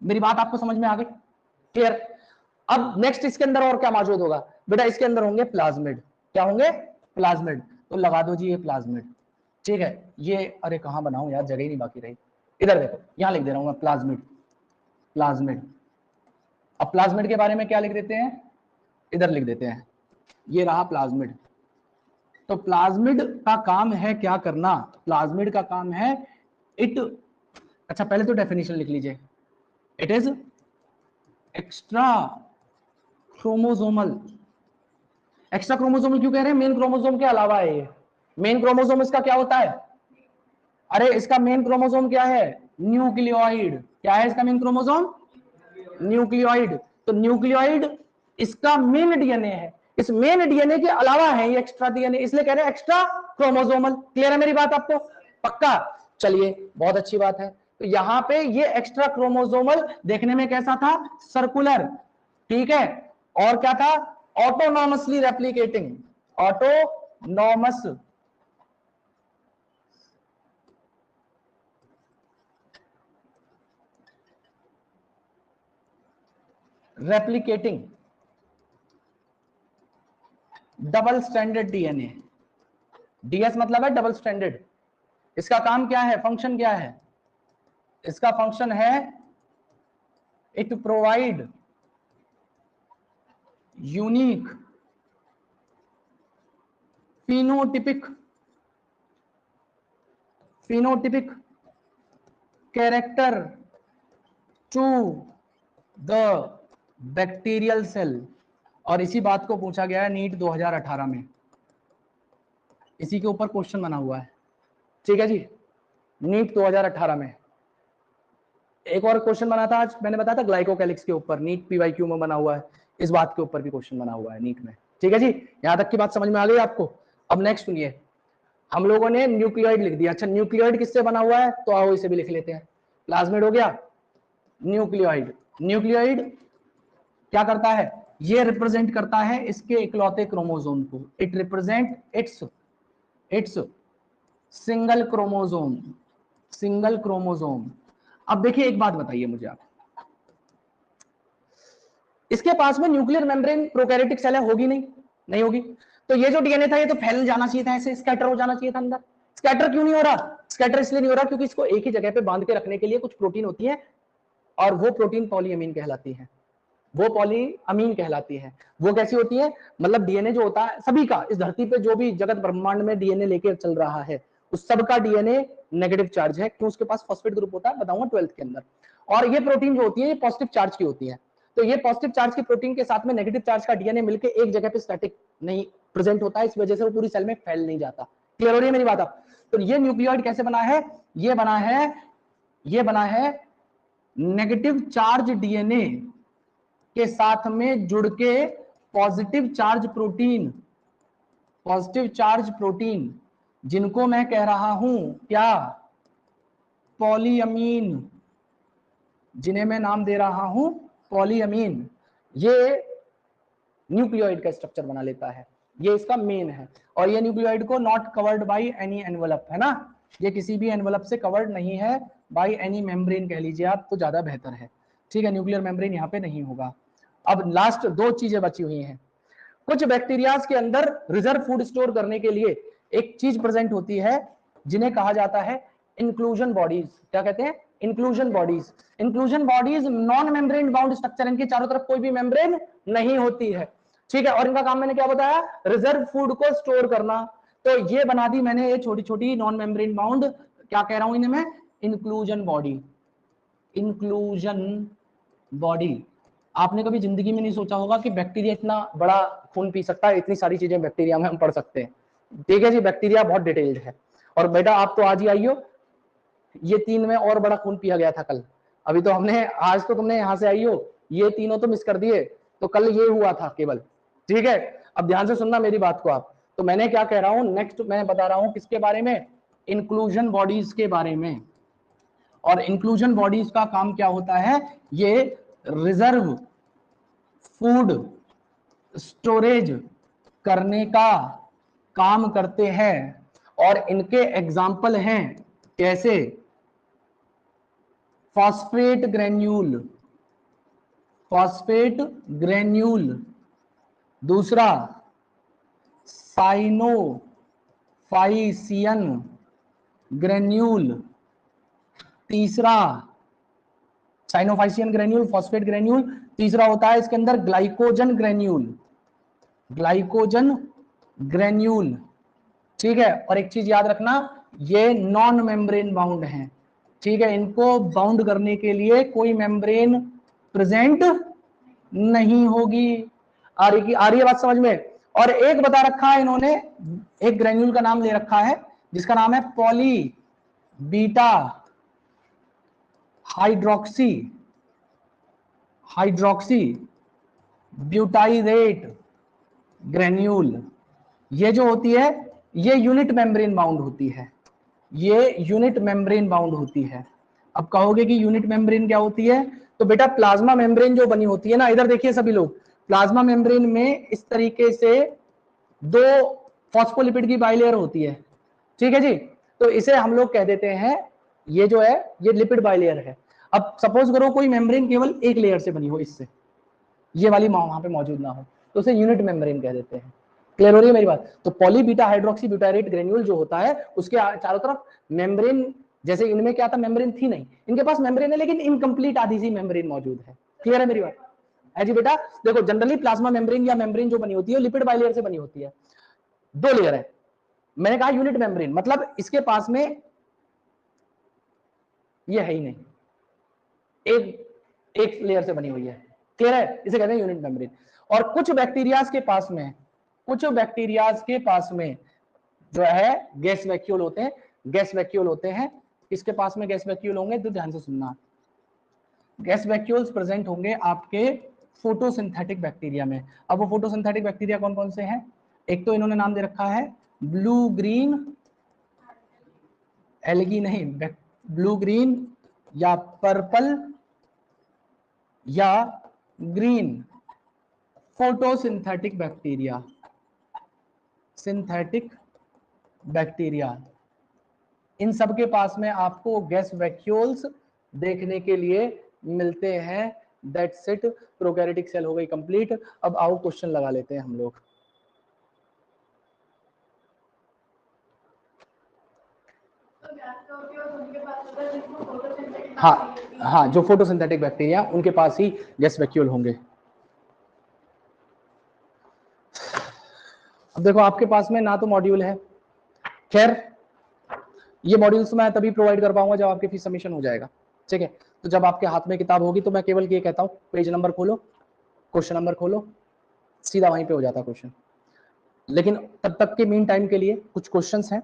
मेरी बात आपको समझ में आ गई, क्लियर? अब नेक्स्ट इसके अंदर और क्या मौजूद होगा बेटा, इसके अंदर होंगे प्लाज्मिड। क्या होंगे, प्लाज्मिड। तो लगा दो जी ये प्लाज्मिड, ठीक है। ये, अरे कहां बनाऊं यार, जगह ही नहीं बाकी रही, इधर देखो, यहां लिख दे रहा हूं मैं, प्लाज्मिड, प्लाज्मिड। अब प्लाज्मिड के बारे में क्या लिख देते हैं, इधर लिख देते हैं, ये रहा प्लाज्मिड। तो प्लाज्मिड का काम है क्या करना, प्लाज्मिड का काम है इट, अच्छा पहले तो डेफिनेशन लिख लीजिए, it is extra chromosomal. Extra chromosomal क्यों कह रहे हैं, मेन क्रोमोसोम के अलावा है ये। मेन क्रोमोसोम इसका क्या होता है, अरे इसका मेन क्रोमोसोम क्या है, न्यूक्लियोइड। क्या है इसका मेन क्रोमोसोम, न्यूक्लियोइड। तो न्यूक्लियोइड इसका मेन डीएनए है, इस मेन डीएनए के अलावा है ये एक्स्ट्रा डीएनए, इसलिए कह रहे हैं एक्स्ट्रा क्रोमोसोमल। क्लियर है मेरी बात आपको? पक्का? चलिए बहुत अच्छी बात है। तो यहां पे ये एक्स्ट्रा क्रोमोसोमल देखने में कैसा था? सर्कुलर, ठीक है। और क्या था? Autonomously replicating, autonomous replicating double standard DNA. DS मतलब है डबल स्टैंडर्ड। इसका काम क्या है? फंक्शन क्या है इसका? फंक्शन है it provide unique phenotypic character to the bacterial cell। और इसी बात को पूछा गया है नीट 2018 में, इसी के ऊपर क्वेश्चन बना हुआ है, ठीक है जी। नीट 2018 में एक और क्वेश्चन बना था, आज मैंने बताया था ग्लाइकोकैलिक्स के ऊपर, नीट पीवाईक्यू में बना हुआ है, इस बात के ऊपर भी क्वेश्चन बना हुआ है नीट में, ठीक है जी। यहां तक की बात समझ में आ गई आपको? अब नेक्स्ट सुनिए, हम लोगों ने न्यूक्लियोइड लिख दिया। अच्छा, न्यूक्लियोइड किससे बना हुआ है? तो आओ इसे भी लिख लेते हैं। प्लाज्मिड हो गया, न्यूक्लियोइड। न्यूक्लियोइड क्या करता है? ये रिप्रेजेंट करता है इसके इकलौते क्रोमोसोम को। It represent it's single chromosome, single chromosome. अब देखिए एक बात बताइए मुझे आप, इसके पास में न्यूक्लियर मेम्ब्रेन प्रोकैरियोटिक सेल है, होगी नहीं? नहीं होगी। तो ये जो डीएनए था ये तो फैल जाना चाहिए था, ऐसे स्कैटर हो जाना चाहिए था अंदर। स्कैटर क्यों नहीं हो रहा? स्कैटर इसलिए नहीं हो रहा क्योंकि इसको एक ही जगह पे बांध के रखने के लिए कुछ प्रोटीन होती है, और वो प्रोटीन पॉलीअमीन कहलाती है। वो पॉलीअमीन कहलाती है। वो कैसी होती है? मतलब डीएनए जो होता है सभी का, इस धरती पे जो भी जगत ब्रह्मांड में डीएनए लेके चल रहा है, उस सबका डीएनए नेगेटिव चार्ज है। क्यों? उसके पास फॉस्फेट ग्रुप होता है, बताऊंगा 12th के अंदर। और ये प्रोटीन जो होती है ये पॉजिटिव चार्ज की होती है। तो ये पॉजिटिव चार्ज की प्रोटीन के साथ में नेगेटिव चार्ज का डीएनए मिलकर एक जगह पे स्टैटिक नहीं प्रेजेंट होता है, इस वजह से वो पूरी सेल में फैल नहीं जाता। क्लियर हो रही है मेरी बात आप? तो ये न्यूक्लियोइड कैसे बना है? ये बना है नेगेटिव चार्ज डीएनए के साथ में जुड़ के पॉजिटिव चार्ज प्रोटीन, जिनको मैं कह रहा हूं क्या? पॉलीअमीन, जिन्हें मैं नाम दे रहा हूं पॉलीअमीन। ये न्यूक्लियोइड का स्ट्रक्चर बना लेता है, ये इसका मेन है। और ये न्यूक्लियोइड को not covered by any envelope, है ना, ये किसी भी एनवलप से कवर्ड नहीं है, बाय एनी मेम्ब्रेन कह लीजिए आप तो ज्यादा बेहतर है, ठीक है। न्यूक्लियर मेम्ब्रेन यहाँ पे नहीं होगा। अब लास्ट दो चीजें बची हुई हैं। कुछ बैक्टीरियाज के अंदर रिजर्व फूड स्टोर करने के लिए एक चीज प्रेजेंट होती है जिन्हें कहा जाता है इंक्लूजन बॉडीज। क्या कहते हैं? Inclusion bodies. Inclusion bodies non membrane bound structure, इनके चारों तरफ कोई भी मेम्ब्रेन नहीं होती है, ठीक है। और इनका काम मैंने क्या बताया? रिजर्व फूड को स्टोर करना। तो ये बना दी मैंने ये छोटी छोटी नॉन मेम्ब्रेन बाउंड, क्या कह रहा हूं इन्हें मैं? Inclusion body. Inclusion body. आपने कभी जिंदगी में नहीं सोचा होगा कि बैक्टीरिया इतना बड़ा खून पी सकता है, इतनी सारी चीजें बैक्टीरिया में हम पढ़ सकते हैं, ठीक है जी। बैक्टीरिया बहुत डिटेल्ड है। और बेटा आप तो आज ही आई हो, ये 3 में और बड़ा खून पिया गया था कल, अभी तो हमने, आज तो तुमने यहां से आई हो, ये तीनों तो मिस कर दिए, तो कल ये हुआ था केवल, ठीक है। अब ध्यान से सुनना मेरी बात को आप। तो मैंने क्या कह रहा हूं, नेक्स्ट मैं बता रहा हूं किसके बारे में? इंक्लूजन बॉडीज के बारे में। और इंक्लूजन बॉडीज का काम क्या होता है? ये रिजर्व फूड स्टोरेज करने का काम करते हैं। और इनके एग्जाम्पल हैं कैसे? फॉस्फेट ग्रेन्यूल, दूसरा साइनोफाइसियन ग्रेन्यूल, तीसरा साइनोफाइसियन ग्रेन्यूल, फॉस्फेट ग्रेन्यूल, तीसरा होता है इसके अंदर ग्लाइकोजन ग्रेन्यूल, ठीक है। और एक चीज याद रखना, ये नॉन मेम्ब्रेन बाउंड हैं, ठीक है। इनको बाउंड करने के लिए कोई मेम्ब्रेन प्रेजेंट नहीं होगी। आ रही है बात समझ में? और एक बता रखा है इन्होंने, एक ग्रेन्यूल का नाम ले रखा है जिसका नाम है poly beta hydroxy butyrate granule, ये जो होती है ये यूनिट मेम्ब्रेन बाउंड होती है, ये यूनिट मेम्ब्रेन बाउंड होती है। अब कहोगे कि यूनिट मेम्ब्रेन क्या होती है, तो बेटा प्लाज्मा मेम्ब्रेन जो बनी होती है ना, इधर देखिए सभी लोग, प्लाज्मा मेम्ब्रेन में इस तरीके से दो फॉस्फोलिपिड की बाइलेयर होती है, ठीक है जी। तो इसे हम लोग कह देते हैं, ये जो है ये लिपिड बाइलेयर है। अब सपोज करो कोई मेम्ब्रेन केवल एक लेयर से बनी हो, इससे ये वाली वहां पे मौजूद ना हो, तो उसे यूनिट मेम्ब्रेन कह देते हैं। क्लियर हो रही है मेरी बात? तो poly beta hydroxy butyrate granule जो होता है उसके चारों तरफ मेम्ब्रेन, जैसे इनमें क्या था, मेम्ब्रेन थी नहीं, इनके पास मेम्ब्रेन है लेकिन इनकम्प्लीट आधी सी मेम्ब्रेन मौजूद है। क्लियर है मेरी बात? है जी बेटा। देखो जनरली प्लाज्मा मेम्ब्रेन या मेम्ब्रेन जो बनी होती है लिपिड बाइलेयर से बनी होती है, दो लेयर है। मैंने कहा यूनिट मेम्ब्रेन मतलब इसके पास में ये है ही नहीं, एक लेयर से बनी हुई है। क्लियर है? इसे कहते हैं यूनिट मेम्ब्रेन। और कुछ बैक्टीरियाज के पास में, कुछ बैक्टीरियाज के पास में जो है गैस वैक्यूल होते हैं, गैस वैक्यूल होते हैं। किसके पास में गैस वैक्यूल होंगे, तो ध्यान से सुनना, गैस वैक्यूल्स प्रेजेंट होंगे आपके फोटोसिंथेटिक बैक्टीरिया में। अब वो फोटोसिंथेटिक बैक्टीरिया कौन कौन से हैं, एक तो इन्होंने नाम दे रखा है ब्लू ग्रीन एल्गी, नहीं ब्लू ग्रीन या पर्पल या green photosynthetic bacteria, synthetic bacteria. इन सब के पास में आपको गैस वैक्यूल्स देखने के लिए मिलते हैं। दैट्स इट, प्रोकैरियोटिक सेल हो गई कंप्लीट। अब आओ क्वेश्चन लगा लेते हैं हम लोग। हाँ हाँ, जो फोटोसिंथेटिक बैक्टीरिया उनके पास ही गैस वैक्यूल होंगे। अब देखो आपके पास में ना तो मॉड्यूल है, खैर ये मॉड्यूल्स मैं तभी प्रोवाइड कर पाऊंगा जब आपके फीस सबमिशन हो जाएगा, ठीक है। तो जब आपके हाथ में किताब होगी तो मैं केवल ये कहता हूँ पेज नंबर खोलो, क्वेश्चन नंबर खोलो, सीधा वहीं पे हो जाता क्वेश्चन। लेकिन तब तक के मीन टाइम के लिए कुछ क्वेश्चंस हैं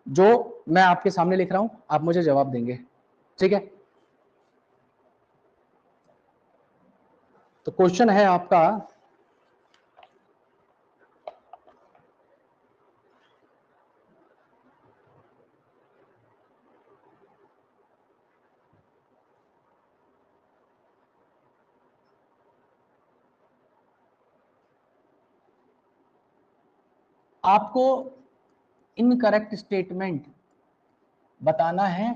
जो मैं आपके सामने लिख रहा हूं, आप मुझे जवाब देंगे, ठीक है। तो क्वेश्चन है आपका, आपको इनकरेक्ट स्टेटमेंट बताना है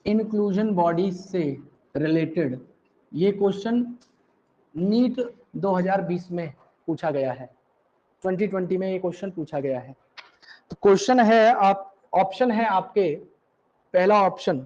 इंक्लूजन बॉडीज से रिलेटेड। ये क्वेश्चन नीट 2020 में पूछा गया है, 2020 में ये क्वेश्चन पूछा गया है। तो क्वेश्चन है, आप ऑप्शन है आपके, पहला ऑप्शन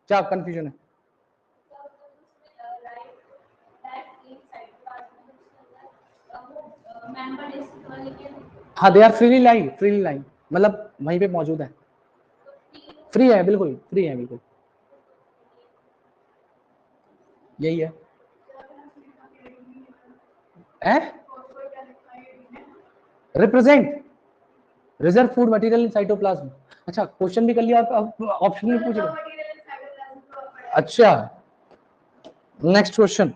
क्या कंफ्यूजन है? हाँ दे आर फ्रीली लाइव मतलब वहीं पे मौजूद है, फ्री है, बिल्कुल फ्री है, बिल्कुल यही है। Represent reserve food material in cytoplasm. अच्छा क्वेश्चन भी कर लिया, आप ऑप्शन भी पूछ रहे। अच्छा नेक्स्ट क्वेश्चन,